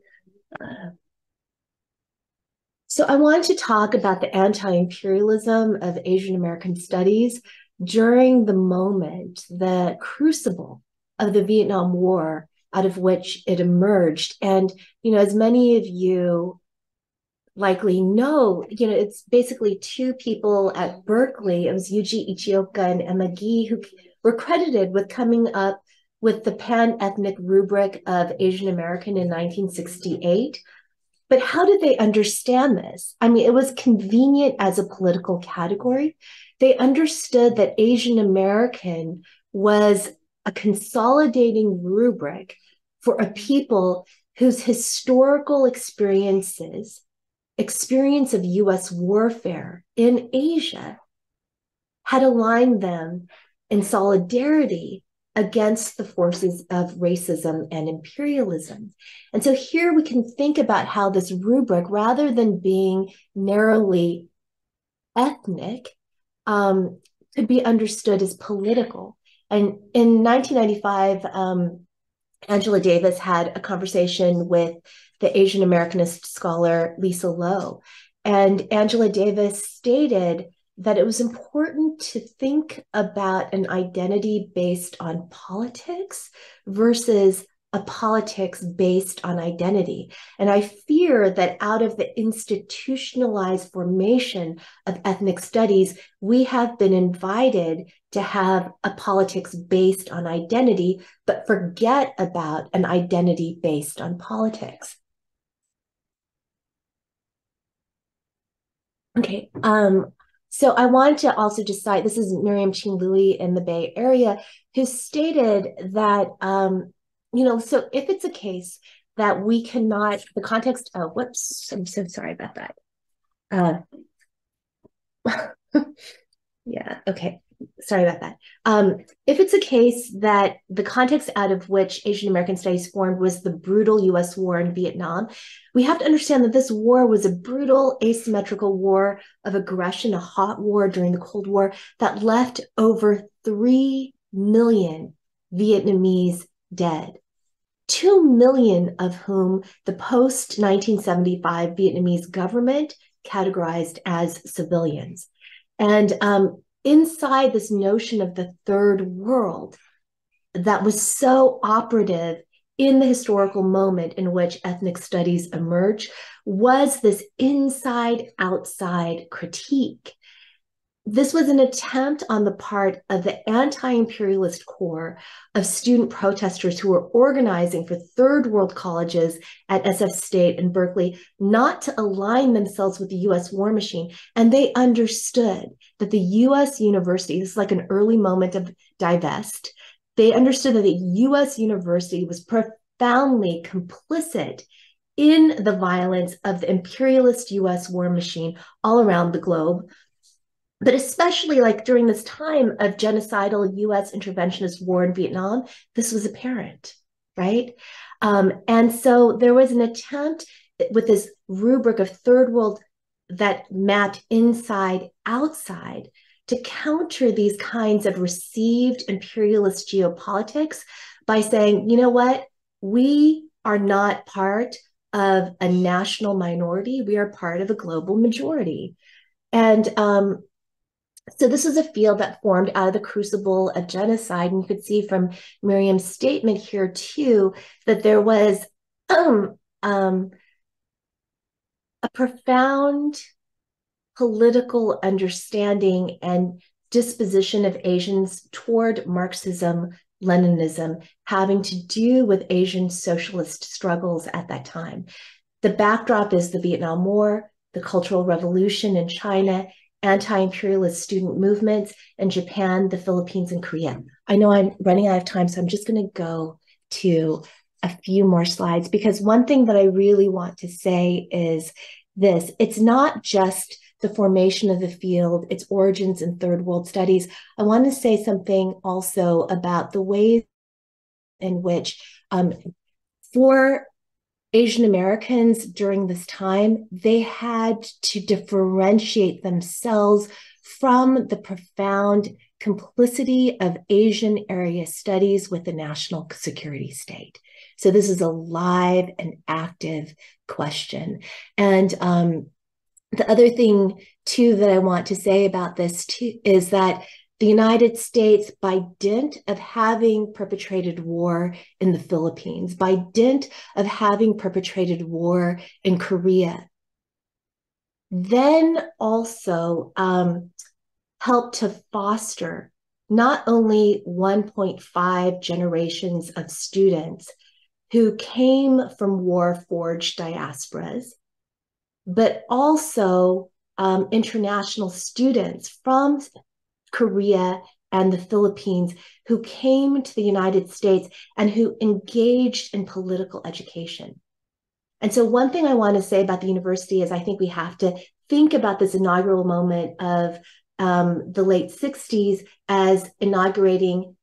Speaker 5: So I want to talk about the anti-imperialism of Asian American studies during the moment, the crucible of the Vietnam War out of which it emerged. And, as many of you likely know, it's basically two people at Berkeley. It was Yuji Ichioka and Emma Gee who were credited with coming up with the pan-ethnic rubric of Asian American in 1968. But how did they understand this? I mean, it was convenient as a political category. They understood that Asian American was a consolidating rubric for a people whose historical experience of US warfare in Asia had aligned them in solidarity against the forces of racism and imperialism. And so here we can think about how this rubric, rather than being narrowly ethnic, could be understood as political. And in 1995, Angela Davis had a conversation with the Asian Americanist scholar Lisa Lowe. And Angela Davis stated that it was important to think about an identity based on politics versus a politics based on identity. And I fear that out of the institutionalized formation of ethnic studies, we have been invited to have a politics based on identity, but forget about an identity based on politics. Okay, so I want to also just cite, this is Miriam Ching Louie in the Bay Area, who stated that, so if it's a case that we cannot, the context, whoops, I'm so sorry about that. Yeah, okay, sorry about that. If it's a case that the context out of which Asian American studies formed was the brutal US war in Vietnam, we have to understand that this war was a brutal asymmetrical war of aggression, a hot war during the Cold War that left over 3 million Vietnamese dead, 2 million of whom the post-1975 Vietnamese government categorized as civilians. And inside this notion of the third world that was so operative in the historical moment in which ethnic studies emerged was this inside-outside critique. This was an attempt on the part of the anti-imperialist core of student protesters who were organizing for third world colleges at SF State and Berkeley not to align themselves with the US war machine. And they understood that the US university, this is like an early moment of divest, they understood that the US university was profoundly complicit in the violence of the imperialist US war machine all around the globe. But especially like during this time of genocidal US interventionist war in Vietnam, this was apparent, right? And so there was an attempt with this rubric of third world that mapped inside, outside to counter these kinds of received imperialist geopolitics by saying, you know what, we are not part of a national minority, we are part of a global majority. And so this is a field that formed out of the crucible of genocide. And you could see from Miriam's statement here too, that there was a profound political understanding and disposition of Asians toward Marxism, Leninism, having to do with Asian socialist struggles at that time. The backdrop is the Vietnam War, the Cultural Revolution in China, anti-imperialist student movements in Japan, the Philippines, and Korea. I know I'm running out of time, so I'm just going to go to a few more slides, because one thing that I really want to say is this: it's not just the formation of the field, its origins in third world studies. I want to say something also about the ways in which for Asian Americans during this time, they had to differentiate themselves from the profound complicity of Asian area studies with the national security state. So this is a live and active question. And the other thing, too, that I want to say about this, too, is that the United States, by dint of having perpetrated war in the Philippines, by dint of having perpetrated war in Korea, then also helped to foster not only 1.5 generations of students who came from war-forged diasporas, but also international students from Korea and the Philippines who came to the United States and who engaged in political education. And so one thing I want to say about the university is I think we have to think about this inaugural moment of the late 60s as inaugurating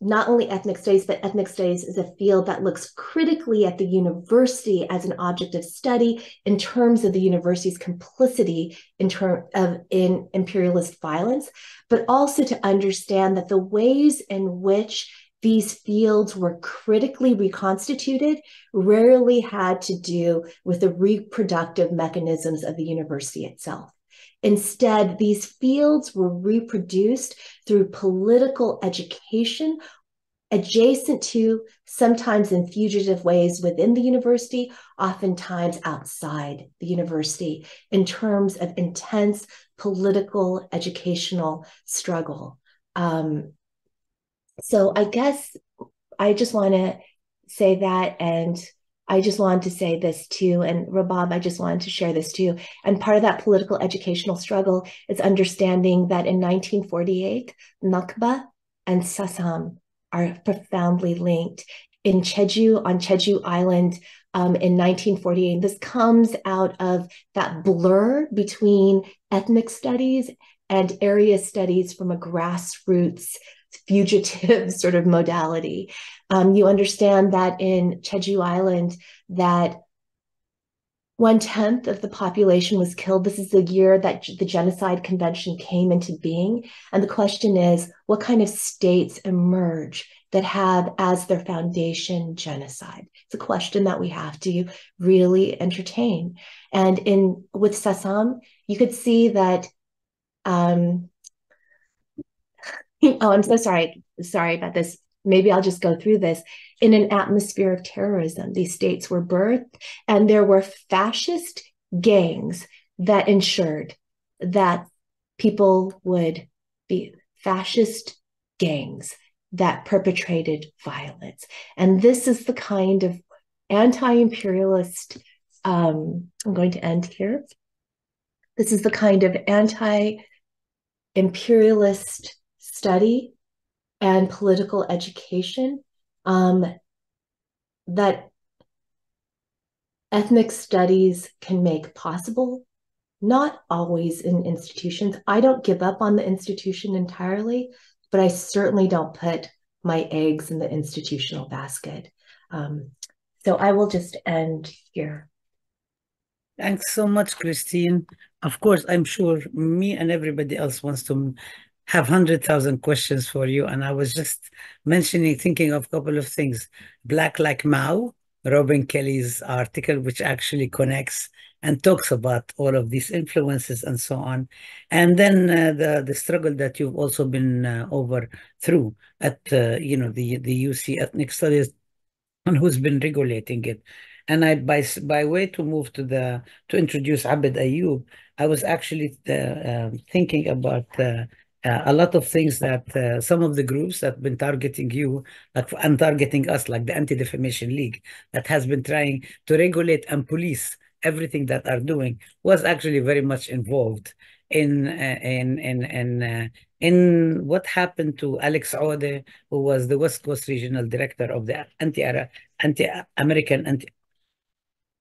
Speaker 5: not only ethnic studies, but ethnic studies is a field that looks critically at the university as an object of study in terms of the university's complicity in imperialist violence, but also to understand that the ways in which these fields were critically reconstituted rarely had to do with the reproductive mechanisms of the university itself. Instead, these fields were reproduced through political education, adjacent to, sometimes in fugitive ways within the university, oftentimes outside the university, in terms of intense political educational struggle. So I guess I just want to say that, and I just wanted to say this too, and Rabab, I just wanted to share this too. And part of that political educational struggle is understanding that in 1948, Nakba and Sassam are profoundly linked. On Jeju Island in 1948, this comes out of that blur between ethnic studies and area studies from a grassroots fugitive sort of modality. You understand that in Jeju Island that 1/10 of the population was killed. This is the year that the Genocide Convention came into being. And the question is, what kind of states emerge that have as their foundation genocide? It's a question that we have to really entertain. And with Sassam, you could see that oh, I'm so sorry. Sorry about this. Maybe I'll just go through this. In an atmosphere of terrorism, these states were birthed, and there were fascist gangs that ensured that people would be fascist gangs that perpetrated violence. And this is the kind of anti-imperialist, I'm going to end here. This is the kind of anti-imperialist study and political education that ethnic studies can make possible, not always in institutions. I don't give up on the institution entirely, but I certainly don't put my eggs in the institutional basket. So I will just end here.
Speaker 2: Thanks so much, Christine. Of course, I'm sure me and everybody else wants to have 100,000 questions for you. And I was just thinking of a couple of things. Black Like Mao, Robin Kelly's article, which actually connects and talks about all of these influences and so on. And then the struggle that you've also been through at the UC Ethnic Studies, and who's been regulating it. And by way to move to introduce Abed Ayub, I was actually thinking about a lot of things that some of the groups that have been targeting you and targeting us, like the Anti-Defamation League, that has been trying to regulate and police everything that are doing, was actually very much involved in what happened to Alex Ode, who was the West Coast Regional Director of the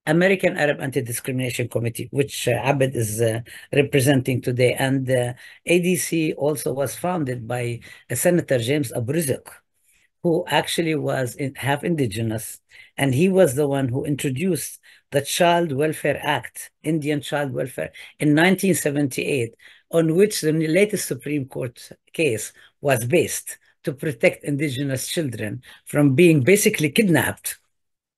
Speaker 2: American Arab Anti-Discrimination Committee, which Abed is representing today. And ADC also was founded by Senator James Aburizak, who actually was half indigenous, and he was the one who introduced the Child Welfare Act, Indian Child Welfare, in 1978, on which the latest Supreme Court case was based to protect indigenous children from being basically kidnapped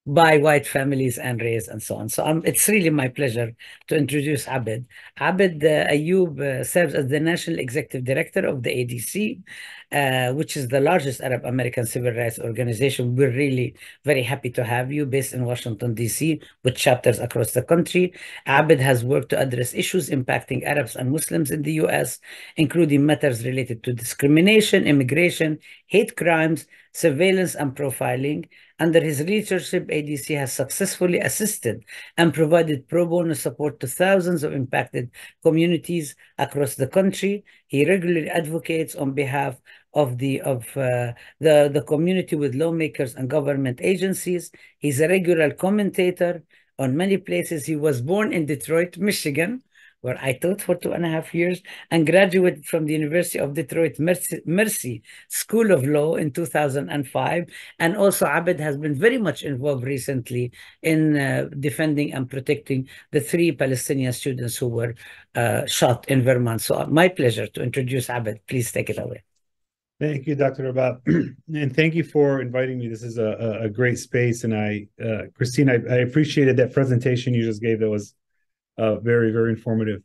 Speaker 2: by white families and raised and so on. So it's really my pleasure to introduce Abed. Abed Ayoub serves as the National Executive Director of the ADC, which is the largest Arab American civil rights organization. We're really very happy to have you, based in Washington, D.C., with chapters across the country. Abed has worked to address issues impacting Arabs and Muslims in the U.S., including matters related to discrimination, immigration, hate crimes, surveillance, and profiling. Under his leadership, ADC has successfully assisted and provided pro bono support to thousands of impacted communities across the country. He regularly advocates on behalf of the community with lawmakers and government agencies. He's a regular commentator on many places. He was born in Detroit, Michigan, where I taught for 2.5 years, and graduated from the University of Detroit Mercy School of Law in 2005. And also Abed has been very much involved recently in defending and protecting the 3 Palestinian students who were shot in Vermont. So my pleasure to introduce Abed. Please take it away.
Speaker 6: Thank you, Dr. Rabab. And thank you for inviting me. This is a great space. And Christine, I appreciated that presentation you just gave. That was very, very informative.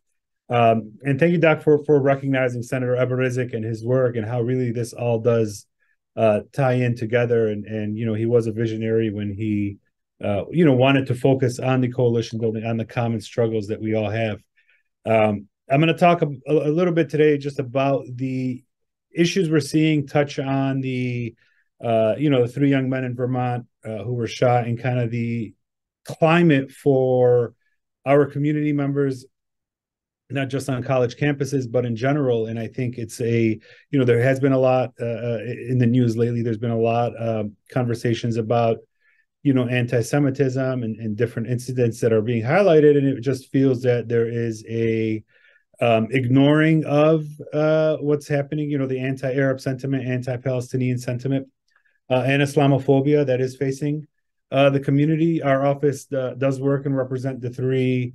Speaker 6: And thank you, Doc, for recognizing Senator Aburizak and his work, and how really this all does tie in together. And he was a visionary when he, wanted to focus on the coalition building, on the common struggles that we all have. I'm going to talk a little bit today just about the issues we're seeing, touch on the 3 young men in Vermont who were shot, and kind of the climate for our community members, not just on college campuses, but in general. And I think it's there has been a lot in the news lately. There's been a lot of conversations about, anti-Semitism and different incidents that are being highlighted. And it just feels that there is a ignoring of what's happening, the anti-Arab sentiment, anti-Palestinian sentiment, and Islamophobia that is facing the community. Our office does work and represent the 3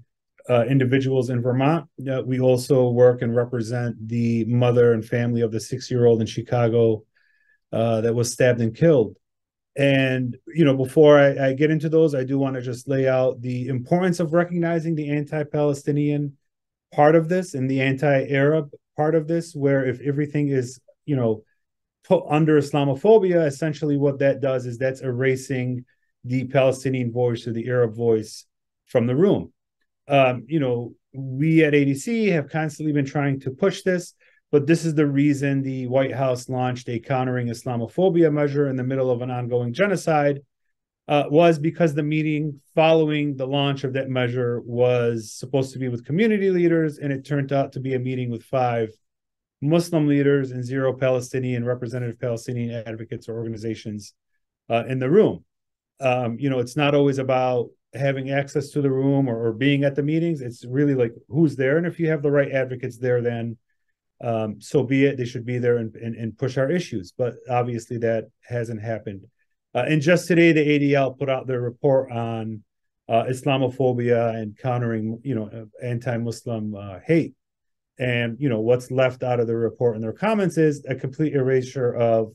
Speaker 6: individuals in Vermont. We also work and represent the mother and family of the 6-year-old in Chicago that was stabbed and killed. And, before I get into those, I do want to just lay out the importance of recognizing the anti-Palestinian part of this and the anti-Arab part of this, where if everything is, put under Islamophobia, essentially what that does is that's erasing the Palestinian voice or the Arab voice from the room. We at ADC have constantly been trying to push this, but this is the reason the White House launched a countering Islamophobia measure in the middle of an ongoing genocide, was because the meeting following the launch of that measure was supposed to be with community leaders, and it turned out to be a meeting with 5 Muslim leaders and 0 representative Palestinian advocates or organizations in the room. It's not always about having access to the room or being at the meetings. It's really like who's there. And if you have the right advocates there, then so be it. They should be there and push our issues. But obviously that hasn't happened. And just today, the ADL put out their report on Islamophobia and countering, anti-Muslim hate. And, what's left out of the report in their comments is a complete erasure of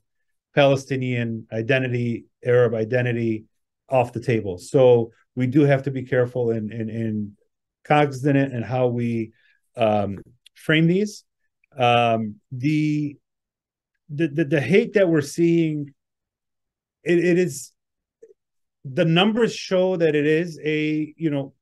Speaker 6: Palestinian identity, Arab identity off the table. So we do have to be careful and cognizant in how we frame these. The hate that we're seeing, it is, the numbers show that it is a,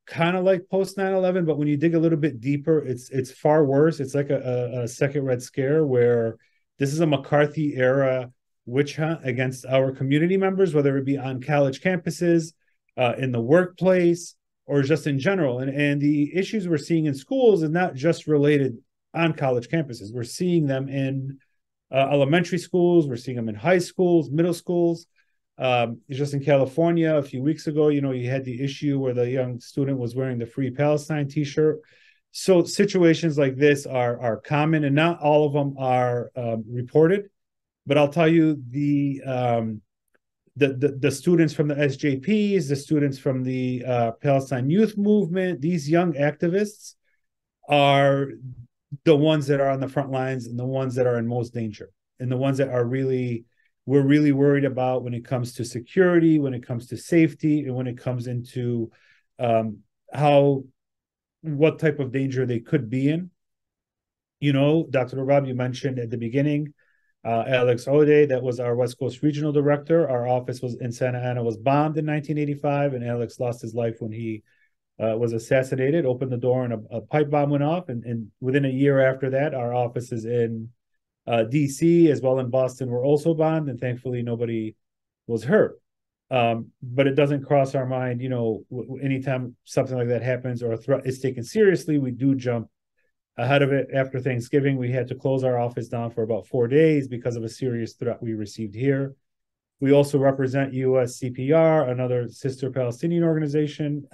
Speaker 6: kind of like post 9/11, but when you dig a little bit deeper, it's far worse. It's like a second Red Scare, where this is a McCarthy era witch hunt against our community members, whether it be on college campuses, in the workplace, or just in general. And the issues we're seeing in schools is not just related on college campuses. We're seeing them in elementary schools. We're seeing them in high schools, middle schools. Just in California a few weeks ago, you had the issue where the young student was wearing the Free Palestine T-shirt. So situations like this are common, and not all of them are reported. But I'll tell you, the students from the SJPs, the students from the Palestine Youth Movement, these young activists are the ones that are on the front lines and the ones that are in most danger, and the ones that we're really worried about when it comes to security, when it comes to safety, and when it comes into what type of danger they could be in. Dr. Rabab, you mentioned at the beginning, Alex Ode, that was our West Coast Regional Director. Our office was in Santa Ana, was bombed in 1985, and Alex lost his life when he was assassinated, opened the door, and a pipe bomb went off. And within a year after that, our offices in DC as well in Boston were also bombed, and thankfully nobody was hurt. But it doesn't cross our mind, anytime something like that happens or a threat is taken seriously, we do jump ahead of it. After Thanksgiving, we had to close our office down for about 4 days because of a serious threat we received here. We also represent USCPR, another sister Palestinian organization,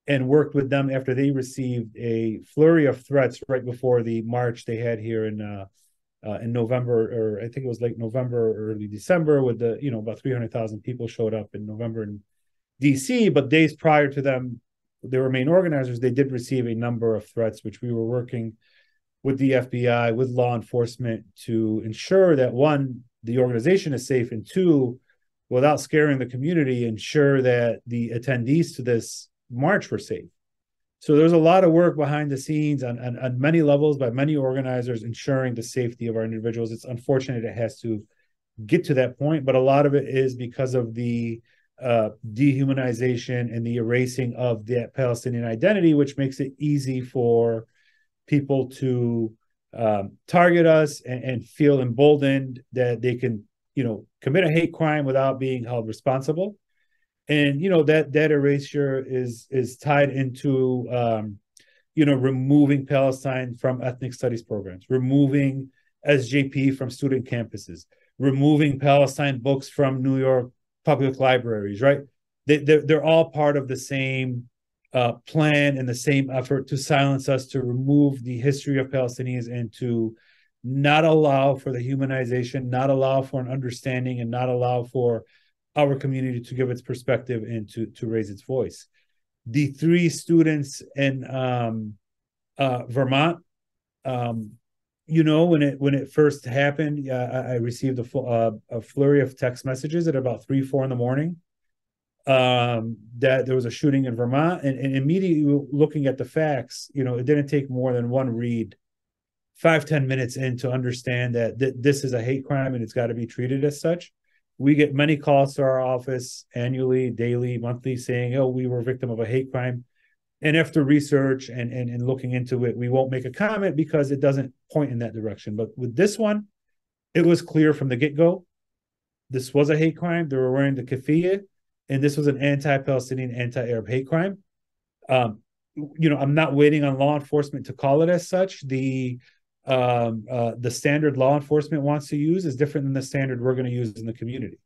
Speaker 6: and worked with them after they received a flurry of threats right before the march they had here in November, or I think it was late November or early December, with about 300,000 people showed up in November in DC. But days prior to them, they were main organizers, they did receive a number of threats, which we were working with the FBI, with law enforcement, to ensure that, one, the organization is safe, and two, without scaring the community, ensure that the attendees to this march were safe. So there's a lot of work behind the scenes on many levels by many organizers ensuring the safety of our individuals. It's unfortunate it has to get to that point, but a lot of it is because of the dehumanization and the erasing of that Palestinian identity, which makes it easy for people to target us and feel emboldened that they can, commit a hate crime without being held responsible. And that erasure is tied into removing Palestine from ethnic studies programs, removing SJP from student campuses, removing Palestine books from New York public libraries, right? They're all part of the same plan and the same effort to silence us, to remove the history of Palestinians, and to not allow for the humanization, not allow for an understanding, and not allow for our community to give its perspective and to raise its voice. The 3 students in Vermont, when it first happened, I received a flurry of text messages at about 3, 4 in the morning that there was a shooting in Vermont, and immediately looking at the facts, it didn't take more than one read, 5-10 minutes in, to understand that this is a hate crime and it's got to be treated as such. We get many calls to our office annually, daily, monthly, saying, "Oh, we were a victim of a hate crime." And after research and looking into it, we won't make a comment because it doesn't point in that direction. But with this one, it was clear from the get-go, this was a hate crime. They were wearing the keffiyeh, and this was an anti-Palestinian, anti-Arab hate crime. I'm not waiting on law enforcement to call it as such. The standard law enforcement wants to use is different than the standard we're going to use in the community.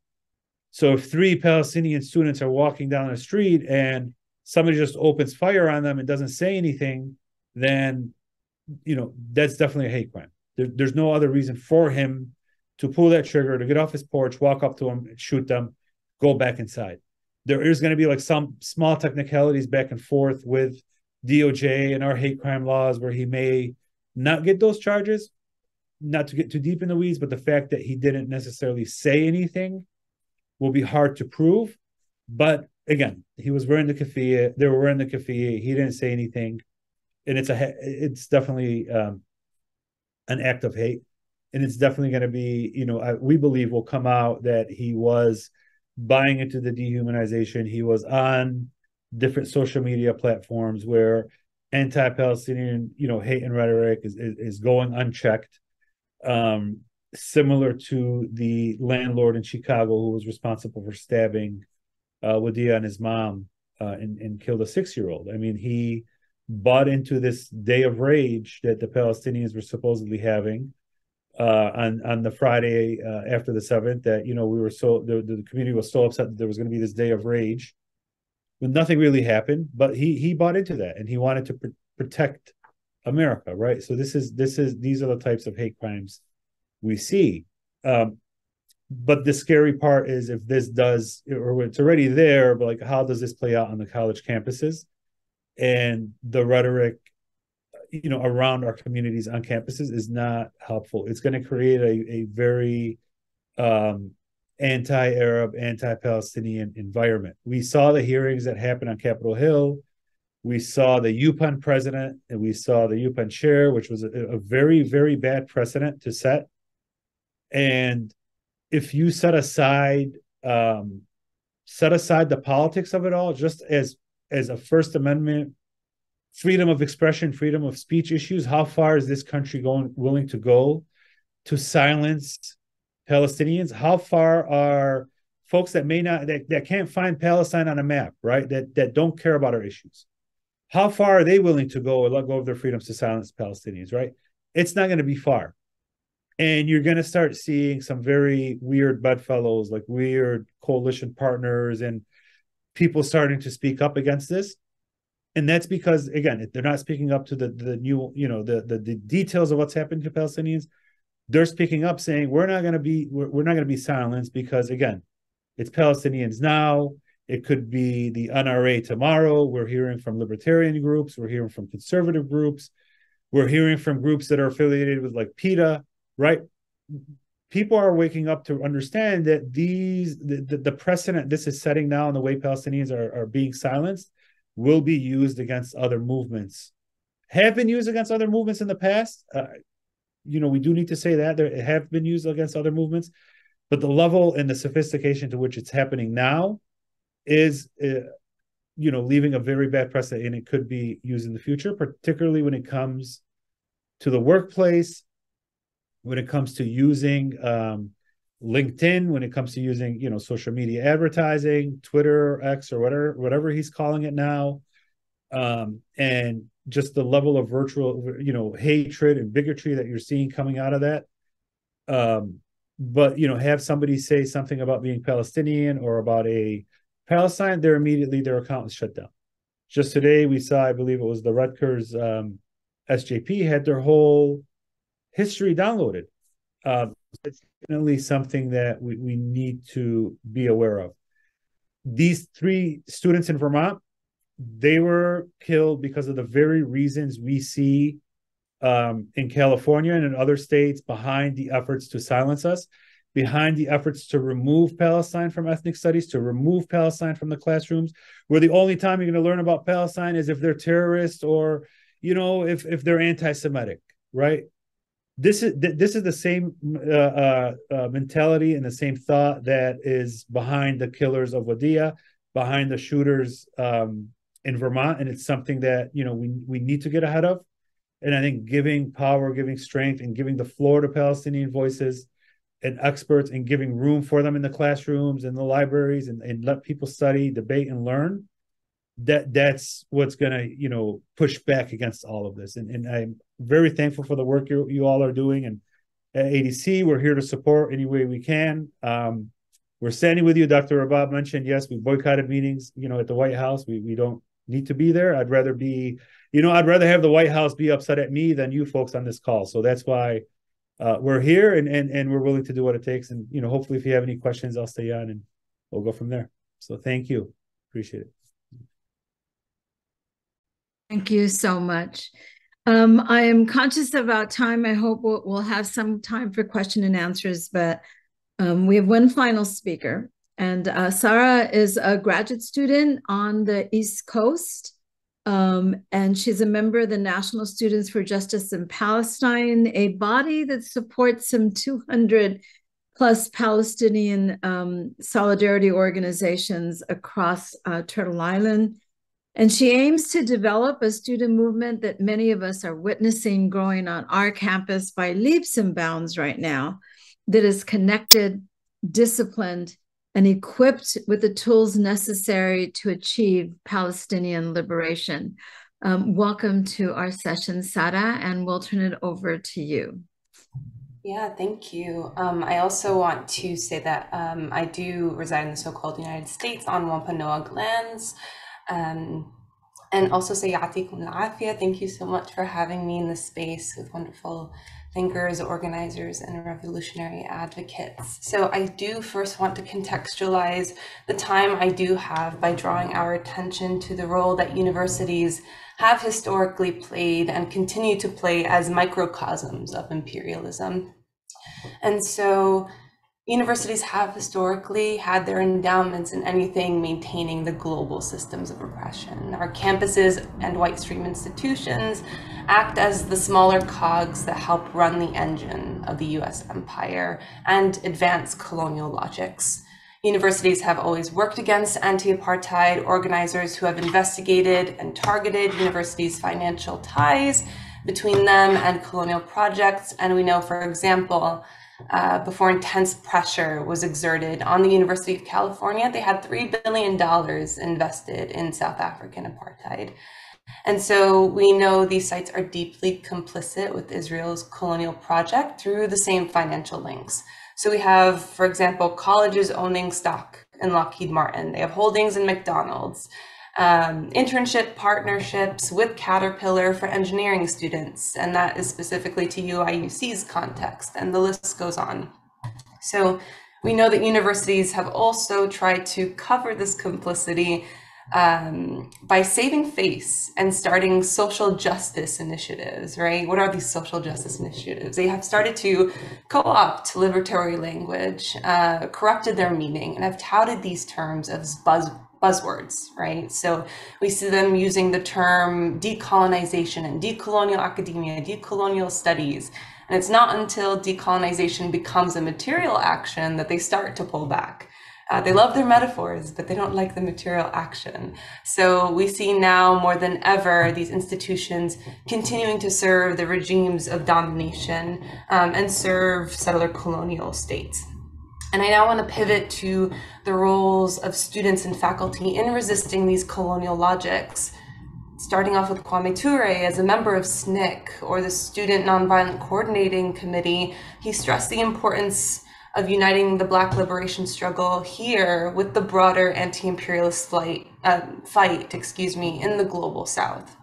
Speaker 6: So if 3 Palestinian students are walking down the street and somebody just opens fire on them and doesn't say anything, then, that's definitely a hate crime. There's no other reason for him to pull that trigger, to get off his porch, walk up to them, shoot them, go back inside. There is going to be like some small technicalities back and forth with DOJ and our hate crime laws where he may not get those charges, not to get too deep in the weeds, but the fact that he didn't necessarily say anything will be hard to prove. But again, he was wearing the keffiyeh, they were wearing the keffiyeh, he didn't say anything, and it's definitely an act of hate, and it's definitely going to be, we believe will come out that he was buying into the dehumanization. He was on different social media platforms where anti-Palestinian, hate and rhetoric is going unchecked. Similar to the landlord in Chicago who was responsible for stabbing Wadea and his mom and killed a 6-year-old. I mean, he bought into this day of rage that the Palestinians were supposedly having on the Friday after the 7th, that, you know, we were so, the community was so upset that there was going to be this day of rage. But nothing really happened, but he bought into that, and he wanted to protect America, right? So these are the types of hate crimes we see. But the scary part is, if this does, or it's already there, but like, how does this play out on the college campuses? And the rhetoric, you know, around our communities on campuses is not helpful. It's going to create a very anti-Arab, anti-Palestinian environment. We saw the hearings that happened on Capitol Hill. We saw the UPenn president, and we saw the UPenn chair, which was a very, very bad precedent to set. And if you set aside the politics of it all, just as a First Amendment, freedom of expression, freedom of speech issues, how far is this country willing to go to silence Palestinians? How far are folks that that can't find Palestine on a map, right? That don't care about our issues. How far are they willing to go or let go of their freedoms to silence Palestinians, right? It's not going to be far. And you're going to start seeing some very weird bedfellows, like weird coalition partners and people starting to speak up against this. And that's because, again, they're not speaking up to the new, you know, the details of what's happening to Palestinians. They're speaking up, saying we're not going to be silenced, because, again, it's Palestinians now. It could be the NRA tomorrow. We're hearing from libertarian groups. We're hearing from conservative groups. We're hearing from groups that are affiliated with, like, PETA, right? People are waking up to understand that the precedent this is setting now, and the way Palestinians are being silenced, will be used against other movements. Have been used against other movements in the past. You know, we do need to say that they have been used against other movements, but the level and the sophistication to which it's happening now is, you know, leaving a very bad precedent, and it could be used in the future, particularly when it comes to the workplace, when it comes to using LinkedIn, when it comes to using, you know, social media advertising, Twitter, or X, or whatever he's calling it now, and just the level of virtual, you know, hatred and bigotry that you're seeing coming out of that. But, you know, have somebody say something about being Palestinian or about a Palestine, their account is shut down. Just today, we saw, I believe it was the Rutgers SJP had their whole history downloaded. It's definitely something that we need to be aware of. These 3 students in Vermont, they were killed because of the very reasons we see in California and in other states behind the efforts to silence us, behind the efforts to remove Palestine from ethnic studies, to remove Palestine from the classrooms, where the only time you're going to learn about Palestine is if they're terrorists, or, you know, if they're anti-Semitic, right? This is the same mentality and the same thought that is behind the killers of Wadia, behind the shooters in Vermont, and it's something that, you know, we need to get ahead of. And I think giving power, giving strength, and giving the floor to Palestinian voices and experts, and giving room for them in the classrooms and the libraries, and let people study, debate, and learn, that's what's going to, you know, push back against all of this. And I'm very thankful for the work you all are doing. And at ADC, we're here to support any way we can. We're standing with you. Dr. Rabab mentioned, yes, we boycotted meetings, you know, at the White House. We don't need to be there. I'd rather have the White House be upset at me than you folks on this call. So that's why we're here, and we're willing to do what it takes. And, you know, hopefully if you have any questions, I'll stay on and we'll go from there. So thank you. Appreciate it.
Speaker 1: Thank you so much. I am conscious about time. I hope we'll have some time for question and answers, but we have one final speaker. And Sarah is a graduate student on the East Coast, and she's a member of the National Students for Justice in Palestine, a body that supports some 200 plus Palestinian solidarity organizations across Turtle Island. And she aims to develop a student movement that many of us are witnessing growing on our campus by leaps and bounds right now, that is connected, disciplined, and equipped with the tools necessary to achieve Palestinian liberation. Welcome to our session, Sara, and we'll turn it over to you.
Speaker 7: Yeah, thank you. I also want to say that I do reside in the so-called United States on Wampanoag lands. And also say Yatikum Afia. Thank you so much for having me in this space with wonderful thinkers, organizers, and revolutionary advocates. So I do first want to contextualize the time I do have by drawing our attention to the role that universities have historically played and continue to play as microcosms of imperialism. And so universities have historically had their endowments in anything maintaining the global systems of oppression. Our campuses and white stream institutions act as the smaller cogs that help run the engine of the US empire and advance colonial logics. Universities have always worked against anti-apartheid organizers who have investigated and targeted universities' financial ties between them and colonial projects. And we know, for example, before intense pressure was exerted on the University of California, they had $3 billion invested in South African apartheid. And so we know these sites are deeply complicit with Israel's colonial project through the same financial links. So we have, for example, colleges owning stock in Lockheed Martin. They have holdings in McDonald's. Internship partnerships with Caterpillar for engineering students, and that is specifically to UIUC's context, and the list goes on. So we know that universities have also tried to cover this complicity by saving face and starting social justice initiatives, right? What are these social justice initiatives? They have started to co-opt liberatory language, corrupted their meaning, and have touted these terms as buzzwords, right? So we see them using the term decolonization and decolonial academia, decolonial studies. And it's not until decolonization becomes a material action that they start to pull back. They love their metaphors, but they don't like the material action. So we see now more than ever these institutions continuing to serve the regimes of domination and serve settler colonial states. And I now want to pivot to the roles of students and faculty in resisting these colonial logics. Starting off with Kwame Ture as a member of SNCC, or the Student Nonviolent Coordinating Committee, he stressed the importance of uniting the Black liberation struggle here with the broader anti-imperialist fight, in the global South.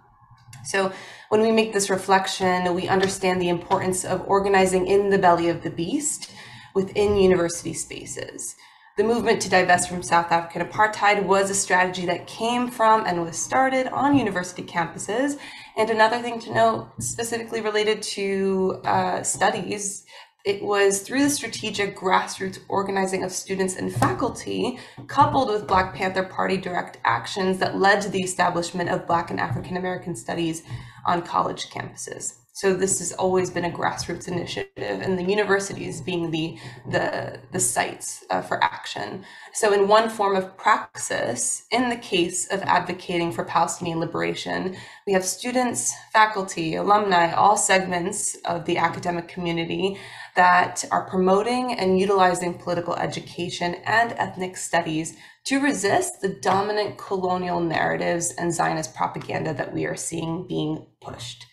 Speaker 7: So when we make this reflection, we understand the importance of organizing in the belly of the beast within university spaces. The movement to divest from South African apartheid was a strategy that came from and was started on university campuses. And another thing to note, specifically related to studies, it was through the strategic grassroots organizing of students and faculty, coupled with Black Panther Party direct actions, that led to the establishment of Black and African American studies on college campuses. So this has always been a grassroots initiative, and the universities being the sites for action. So in one form of praxis, in the case of advocating for Palestinian liberation, we have students, faculty, alumni, all segments of the academic community that are promoting and utilizing political education and ethnic studies to resist the dominant colonial narratives and Zionist propaganda that we are seeing being pushed.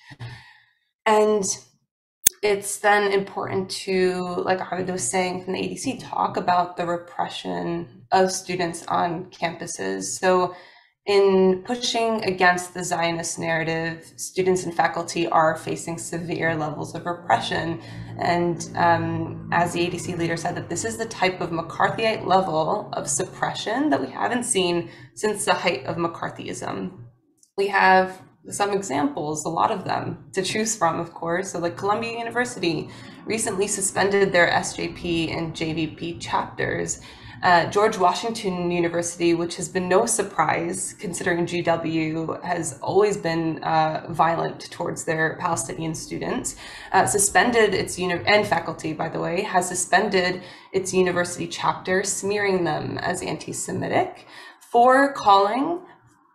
Speaker 7: And it's then important to, like Abid was saying from the ADC, talk about the repression of students on campuses. So in pushing against the Zionist narrative, students and faculty are facing severe levels of repression. And as the ADC leader said, that this is the type of McCarthyite level of suppression that we haven't seen since the height of McCarthyism. We have some examples, a lot of them to choose from, of course. So like Columbia University recently suspended their SJP and JVP chapters. George Washington University, which has been no surprise considering GW has always been violent towards their Palestinian students, suspended its and faculty, by the way, has suspended its university chapter, smearing them as anti-Semitic for calling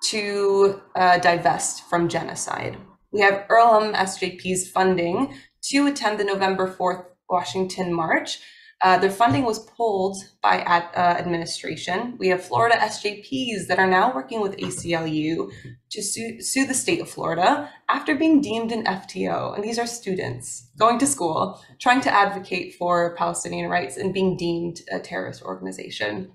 Speaker 7: to divest from genocide. We have Earlham SJP's funding to attend the November 4th Washington March, Their funding was pulled by administration. We have Florida SJPs that are now working with ACLU to sue the state of Florida after being deemed an FTO. And these are students going to school, trying to advocate for Palestinian rights and being deemed a terrorist organization.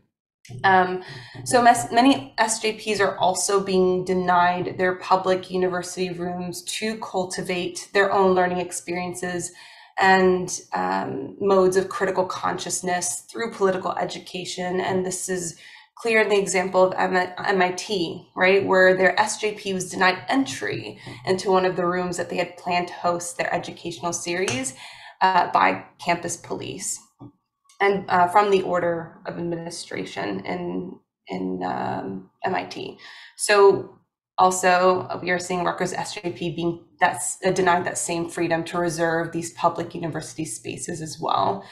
Speaker 7: So many SJPs are also being denied their public university rooms to cultivate their own learning experiences and modes of critical consciousness through political education. And this is clear in the example of MIT, right, where their SJP was denied entry into one of the rooms that they had planned to host their educational series by campus police. And from the order of administration in MIT. So also we are seeing Rutgers SJP being denied that same freedom to reserve these public university spaces as well.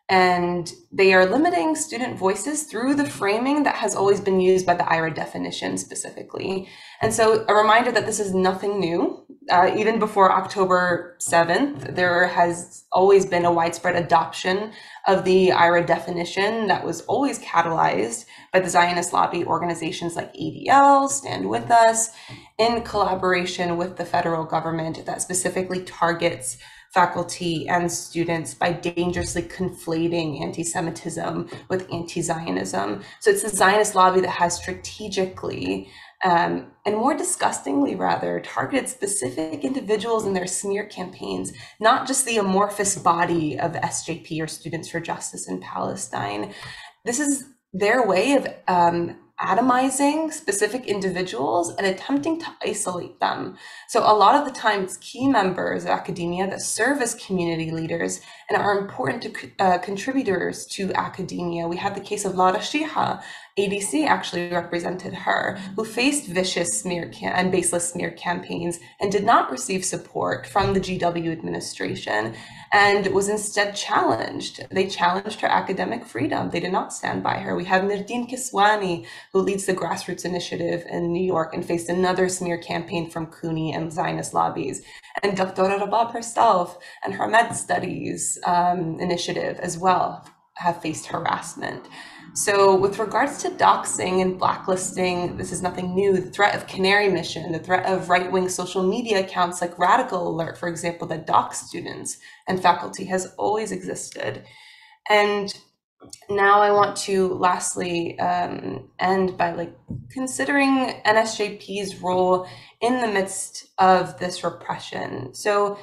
Speaker 7: And they are limiting student voices through the framing that has always been used by the IRA definition specifically. And so a reminder that this is nothing new. Even before October 7th, there has always been a widespread adoption of the IRA definition that was always catalyzed by the Zionist lobby organizations like ADL, Stand With Us, in collaboration with the federal government that specifically targets faculty and students by dangerously conflating anti-Semitism with anti-Zionism. So it's the Zionist lobby that has strategically and more disgustingly rather targeted specific individuals in their smear campaigns, not just the amorphous body of SJP or Students for Justice in Palestine. This is their way of atomizing specific individuals and attempting to isolate them. So a lot of the time it's key members of academia that serve as community leaders and are important to contributors to academia. We had the case of Lara Shiha. ADC actually represented her, who faced vicious smear and baseless smear campaigns and did not receive support from the GW administration and was instead challenged. They challenged her academic freedom. They did not stand by her. We have Nirdin Kiswani, who leads the Grassroots Initiative in New York and faced another smear campaign from CUNY and Zionist lobbies. And Dr. Rabab herself and her Med Studies initiative as well have faced harassment. So with regards to doxing and blacklisting, this is nothing new. The threat of Canary Mission, the threat of right-wing social media accounts like Radical Alert, for example, that dox students and faculty has always existed. And now I want to lastly end by considering NSJP's role in the midst of this repression. So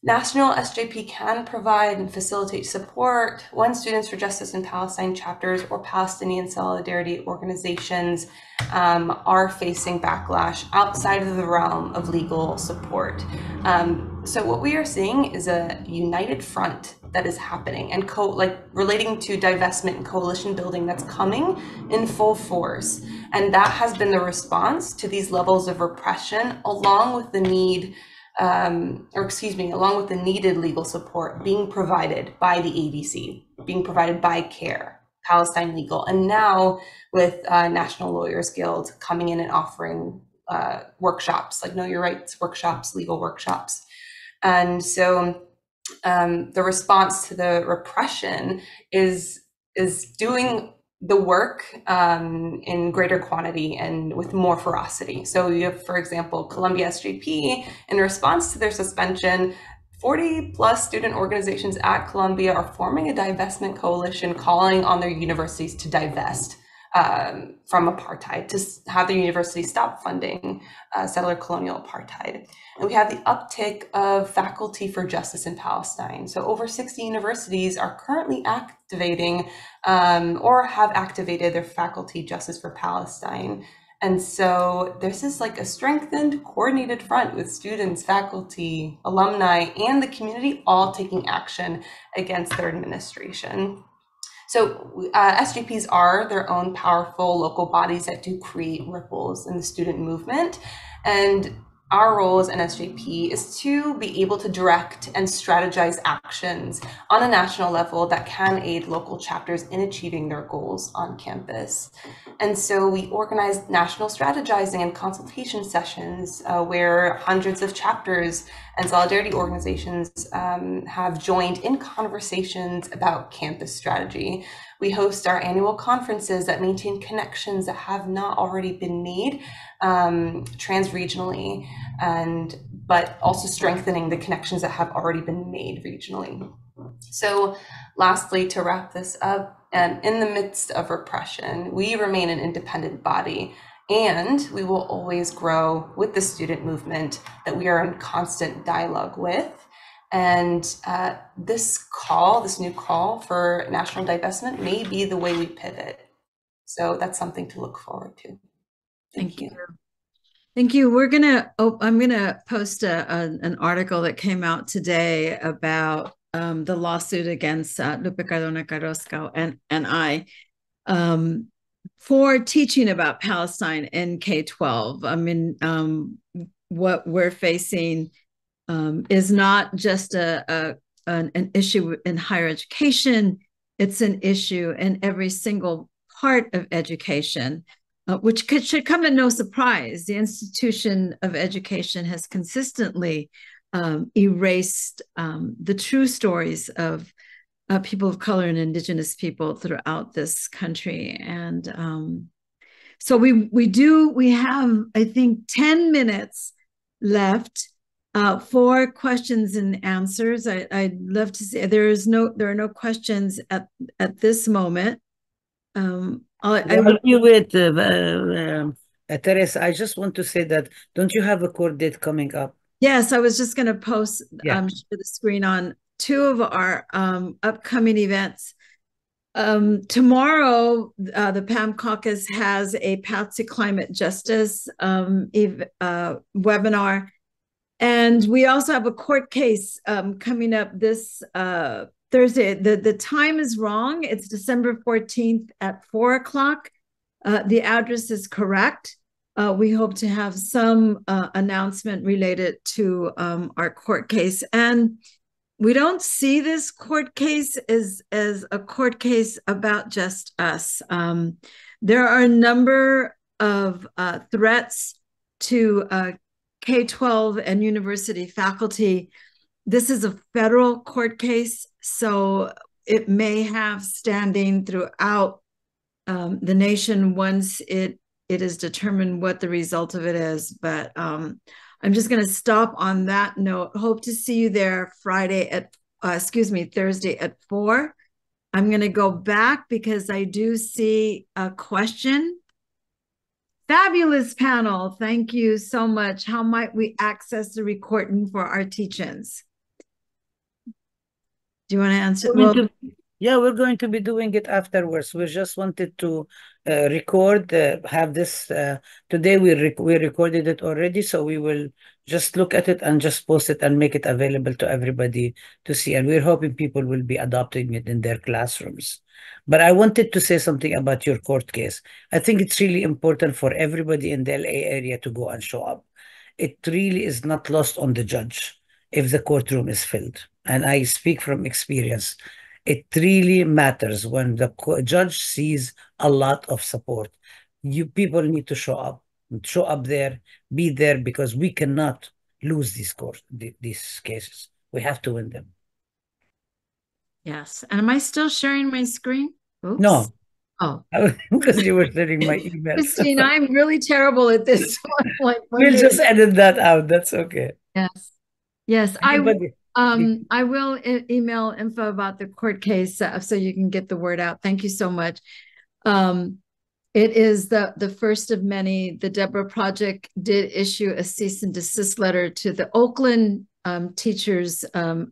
Speaker 7: National SJP can provide and facilitate support when Students for Justice in Palestine chapters or Palestinian solidarity organizations are facing backlash outside of the realm of legal support. So what we are seeing is a united front that is happening and relating to divestment and coalition building that's coming in full force. And that has been the response to these levels of repression, along with the need along with the needed legal support being provided by the ADC, being provided by CARE, Palestine Legal, and now with National Lawyers Guild coming in and offering workshops, like Know Your Rights workshops, legal workshops. And so the response to the repression is doing the work in greater quantity and with more ferocity. So you have, for example, Columbia SJP, in response to their suspension, 40 plus student organizations at Columbia are forming a divestment coalition calling on their universities to divest from apartheid, to have their university stop funding settler colonial apartheid. And we have the uptick of faculty for justice in Palestine. So over 60 universities are currently activating or have activated their faculty justice for Palestine. And so this is like a strengthened, coordinated front with students, faculty, alumni, and the community all taking action against their administration. So SJPs are their own powerful local bodies that do create ripples in the student movement. And our role as NSJP is to be able to direct and strategize actions on a national level that can aid local chapters in achieving their goals on campus. And so we organize national strategizing and consultation sessions where hundreds of chapters and solidarity organizations have joined in conversations about campus strategy. We host our annual conferences that maintain connections that have not already been made trans-regionally, but also strengthening the connections that have already been made regionally. So lastly, to wrap this up, in the midst of repression, we remain an independent body, and we will always grow with the student movement that we are in constant dialogue with. And this new call for national divestment may be the way we pivot. So that's something to look forward to. Thank you.
Speaker 1: Thank you. I'm gonna post an article that came out today about the lawsuit against Lupe Cardona Carrasco and I for teaching about Palestine in K-12. I mean, what we're facing is not just an issue in higher education. It's an issue in every single part of education, which should come as no surprise. The institution of education has consistently erased the true stories of people of color and indigenous people throughout this country. And so we have, I think, 10 minutes left for questions and answers. I'd love to see, there are no questions at this moment.
Speaker 2: While you wait, Teresa, I just want to say that, don't you have a court date coming up?
Speaker 1: Yes, I was just going to post share the screen on two of our upcoming events. Tomorrow, the PAM Caucus has a Path to Climate Justice webinar. And we also have a court case coming up this Thursday. The time is wrong. It's December 14th at 4 o'clock. The address is correct. We hope to have some announcement related to our court case. And we don't see this court case as a court case about just us. There are a number of threats to K-12 and university faculty. This is a federal court case, so it may have standing throughout the nation once it is determined what the result of it is. But I'm just going to stop on that note. Hope to see you there Thursday at 4. I'm going to go back because I do see a question. Fabulous panel. Thank you so much. How might we access the recording for our teach-ins? Do you want to answer?
Speaker 2: We're going to be doing it afterwards. We just wanted to record, have this. Today we recorded it already, so we will just look at it and just post it and make it available to everybody to see. And we're hoping people will be adopting it in their classrooms. But I wanted to say something about your court case. I think it's really important for everybody in the LA area to go and show up. It really is not lost on the judge if the courtroom is filled. And I speak from experience. It really matters when the judge sees a lot of support. You people need to show up there, be there, because we cannot lose these cases. We have to win them.
Speaker 1: Yes. And am I still sharing my screen? Oops.
Speaker 2: No.
Speaker 1: Oh,
Speaker 2: because you were sharing my emails.
Speaker 1: Christine, I'm really terrible at this.
Speaker 2: We'll just edit that out. That's okay.
Speaker 1: Yes. Yes. I will email info about the court case so you can get the word out. Thank you so much. It is the first of many. The Deborah Project did issue a cease and desist letter to the Oakland Teachers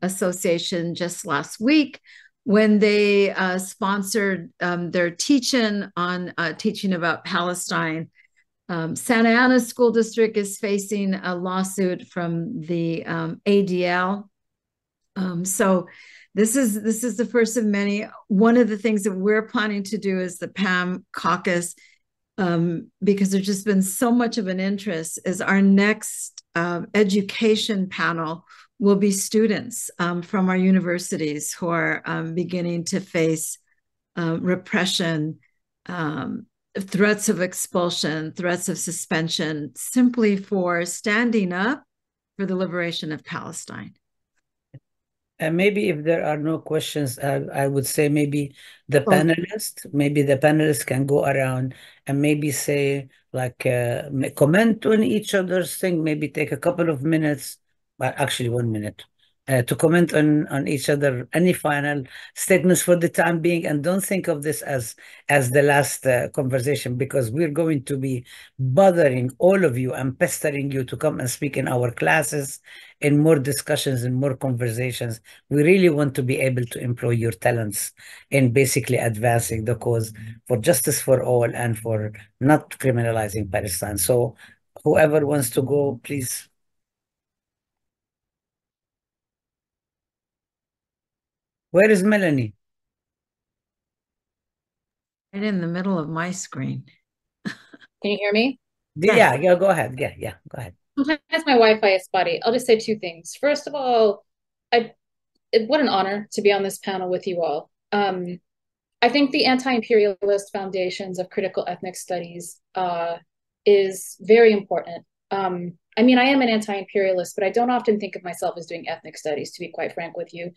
Speaker 1: Association just last week when they sponsored their teach-in on teaching about Palestine. Santa Ana School District is facing a lawsuit from the ADL. So this is the first of many. One of the things that we're planning to do is the PAM caucus, because there's just been so much of an interest, is our next education panel will be students from our universities who are beginning to face repression, threats of expulsion, threats of suspension, simply for standing up for the liberation of Palestine.
Speaker 2: And maybe if there are no questions, I would say maybe the panelists can go around and maybe say, like, comment on each other's thing, maybe take a couple of minutes, well, actually 1 minute, to comment on each other. Any final statements for the time being, and don't think of this as the last conversation, because we're going to be bothering all of you and pestering you to come and speak in our classes, in more discussions and more conversations. We really want to be able to employ your talents in basically advancing the cause for justice for all and for not criminalizing Palestine. So whoever wants to go, please. Where is Melanie?
Speaker 1: Right in the middle of my screen.
Speaker 3: Can you hear me?
Speaker 2: Yeah, go ahead. Yeah, go ahead.
Speaker 3: Sometimes my Wi-Fi is spotty. I'll just say two things. First of all, what an honor to be on this panel with you all. I think the anti-imperialist foundations of critical ethnic studies is very important. I mean, I am an anti-imperialist, but I don't often think of myself as doing ethnic studies, to be quite frank with you.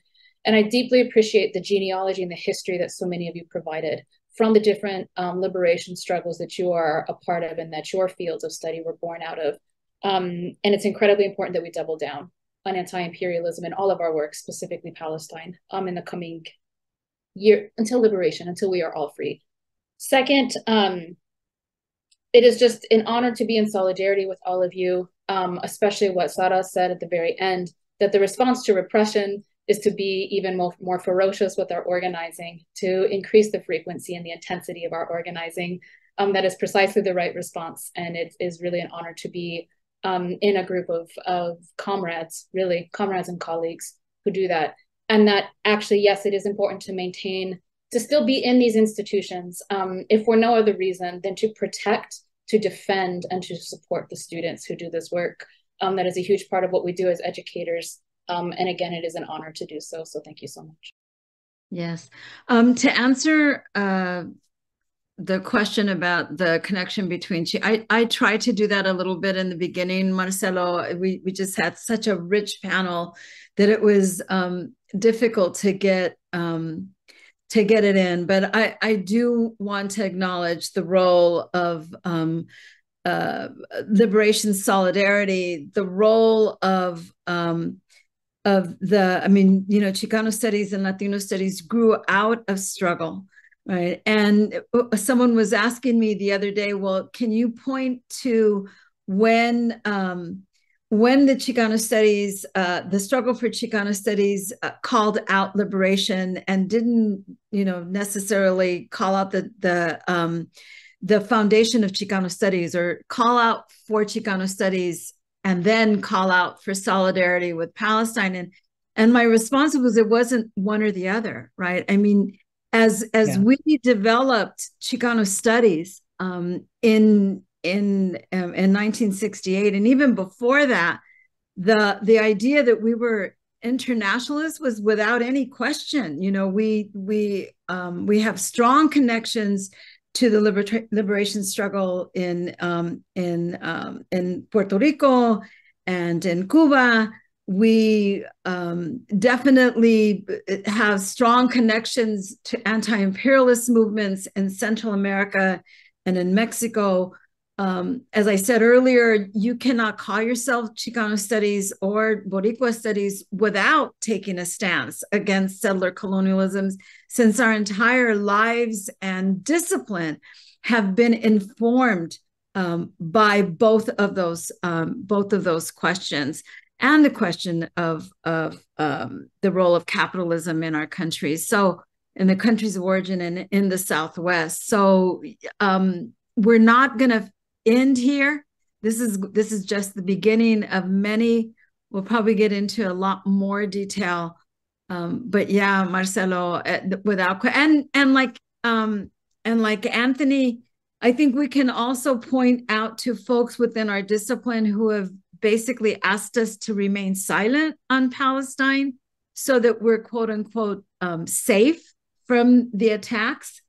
Speaker 3: And I deeply appreciate the genealogy and the history that so many of you provided from the different liberation struggles that you are a part of and that your fields of study were born out of. And it's incredibly important that we double down on anti-imperialism in all of our work, specifically Palestine, in the coming year, until liberation, until we are all free. Second, it is just an honor to be in solidarity with all of you, especially what Sarah said at the very end, that the response to repression is to be even more ferocious with our organizing, to increase the frequency and the intensity of our organizing. That is precisely the right response. And it is really an honor to be in a group of comrades, really, comrades and colleagues who do that. And that actually, yes, it is important to maintain, to still be in these institutions, if for no other reason than to protect, to defend, and to support the students who do this work. That is a huge part of what we do as educators. And again, it is an honor to do so. So thank you so much.
Speaker 1: Yes. To answer the question about the connection between, I tried to do that a little bit in the beginning, Marcelo. We just had such a rich panel that it was difficult to get it in. But I do want to acknowledge the role of liberation solidarity, the role of the, I mean, you know, Chicano studies and Latino studies grew out of struggle, right? And someone was asking me the other day, well, can you point to when the Chicano studies, the struggle for Chicano studies called out liberation and didn't, you know, necessarily call out the foundation of Chicano studies, or call out for Chicano studies and then call out for solidarity with Palestine. And my response was, it wasn't one or the other, right? I mean, as we developed Chicano studies in 1968, and even before that, the idea that we were internationalists was without any question. You know, we have strong connections to the liberation struggle in Puerto Rico and in Cuba. We definitely have strong connections to anti-imperialist movements in Central America and in Mexico. As I said earlier, you cannot call yourself Chicano studies or Boricua studies without taking a stance against settler colonialisms, since our entire lives and discipline have been informed by both of those questions, and the question of the role of capitalism in our countries, so in the countries of origin and in the Southwest. So we're not going to end here. This is just the beginning of many. We'll probably get into a lot more detail. But yeah, Marcelo, without and like Anthony, I think we can also point out to folks within our discipline who have basically asked us to remain silent on Palestine so that we're quote unquote safe from the attacks.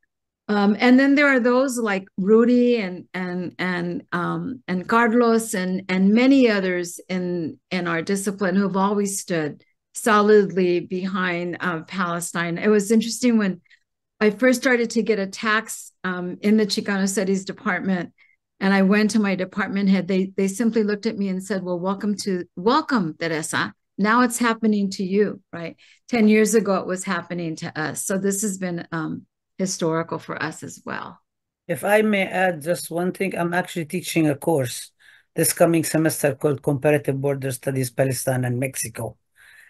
Speaker 1: And then there are those like Rudy and Carlos and many others in our discipline who have always stood solidly behind Palestine. It was interesting when I first started to get attacks in the Chicano Studies department, and I went to my department head. They simply looked at me and said, "Well, welcome, Teresa. Now it's happening to you, right? 10 years ago, it was happening to us. So this has been historical for us as well."
Speaker 2: If I may add just one thing, I'm actually teaching a course this coming semester called Comparative Border Studies, Palestine and Mexico.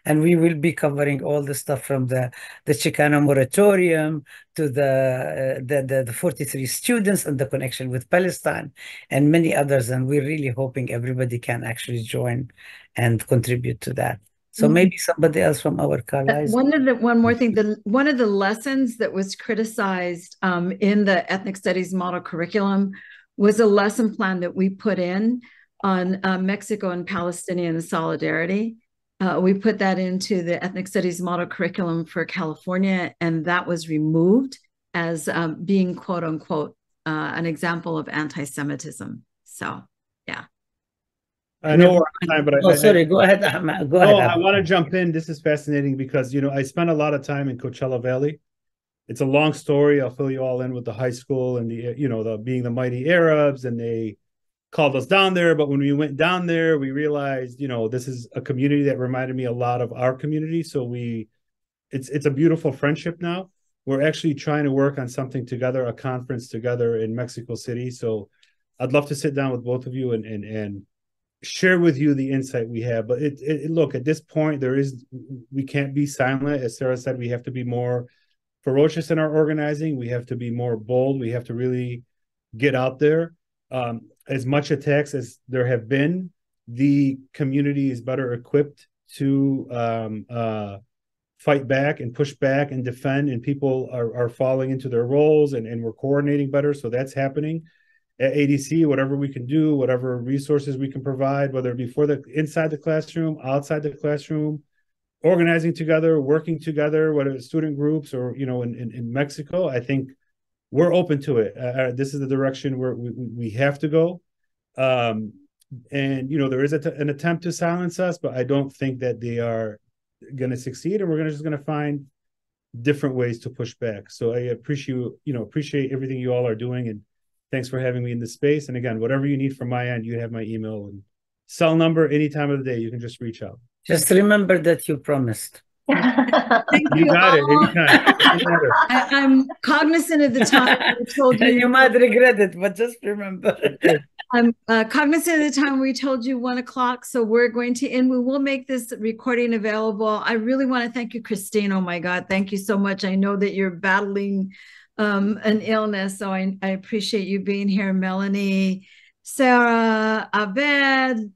Speaker 2: And we will be covering all the stuff from the Chicano moratorium to the 43 students and the connection with Palestine and many others. And we're really hoping everybody can actually join and contribute to that. So maybe somebody else from our allies.
Speaker 1: One more thing, one of the lessons that was criticized in the ethnic studies model curriculum was a lesson plan that we put in on Mexico and Palestinian solidarity. We put that into the ethnic studies model curriculum for California, and that was removed as being quote unquote an example of anti-Semitism. So, yeah.
Speaker 6: I know we're on time, but
Speaker 2: sorry, go ahead, Ahmed. Go ahead.
Speaker 6: I want to jump in. This is fascinating because, I spent a lot of time in Coachella Valley. It's a long story. I'll fill you all in with the high school and the being the mighty Arabs, and they called us down there. But when we went down there, we realized, this is a community that reminded me a lot of our community. So it's a beautiful friendship now. We're actually trying to work on something together, a conference together in Mexico City. So I'd love to sit down with both of you and share with you the insight we have. But look, at this point, we can't be silent. As Sarah said, we have to be more ferocious in our organizing. We have to be more bold. We have to really get out there. As much attacks as there have been, the community is better equipped to fight back and push back and defend, and people are falling into their roles, and we're coordinating better. So that's happening at ADC. Whatever we can do, whatever resources we can provide, whether it be inside the classroom, outside the classroom, organizing together, working together, whether it's student groups or in Mexico, I think we're open to it. This is the direction where we have to go. And there is an attempt to silence us, but I don't think that they are going to succeed, and we're just going to find different ways to push back. So I appreciate everything you all are doing, and thanks for having me in this space. And again, whatever you need from my end, you have my email and cell number any time of the day. You can just reach out.
Speaker 2: Just remember that you promised.
Speaker 1: Thank
Speaker 6: You got it anytime.
Speaker 1: I'm cognizant of the time we told you.
Speaker 2: You might regret it, but just remember.
Speaker 1: I'm cognizant of the time we told you 1 o'clock, so we're going to end. We will make this recording available. I really want to thank you, Christine. Oh my God, thank you so much. I know that you're battling an illness, so I appreciate you being here. Melanie, Sarah, Abed,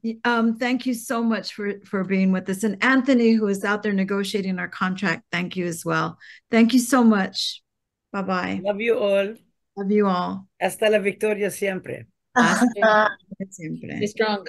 Speaker 1: thank you so much for being with us. And Anthony, who is out there negotiating our contract, thank you as well. Thank you so much. Bye-bye.
Speaker 2: Love you all.
Speaker 1: Love you all.
Speaker 2: Hasta la victoria siempre.
Speaker 1: Hasta siempre.
Speaker 3: Stay strong.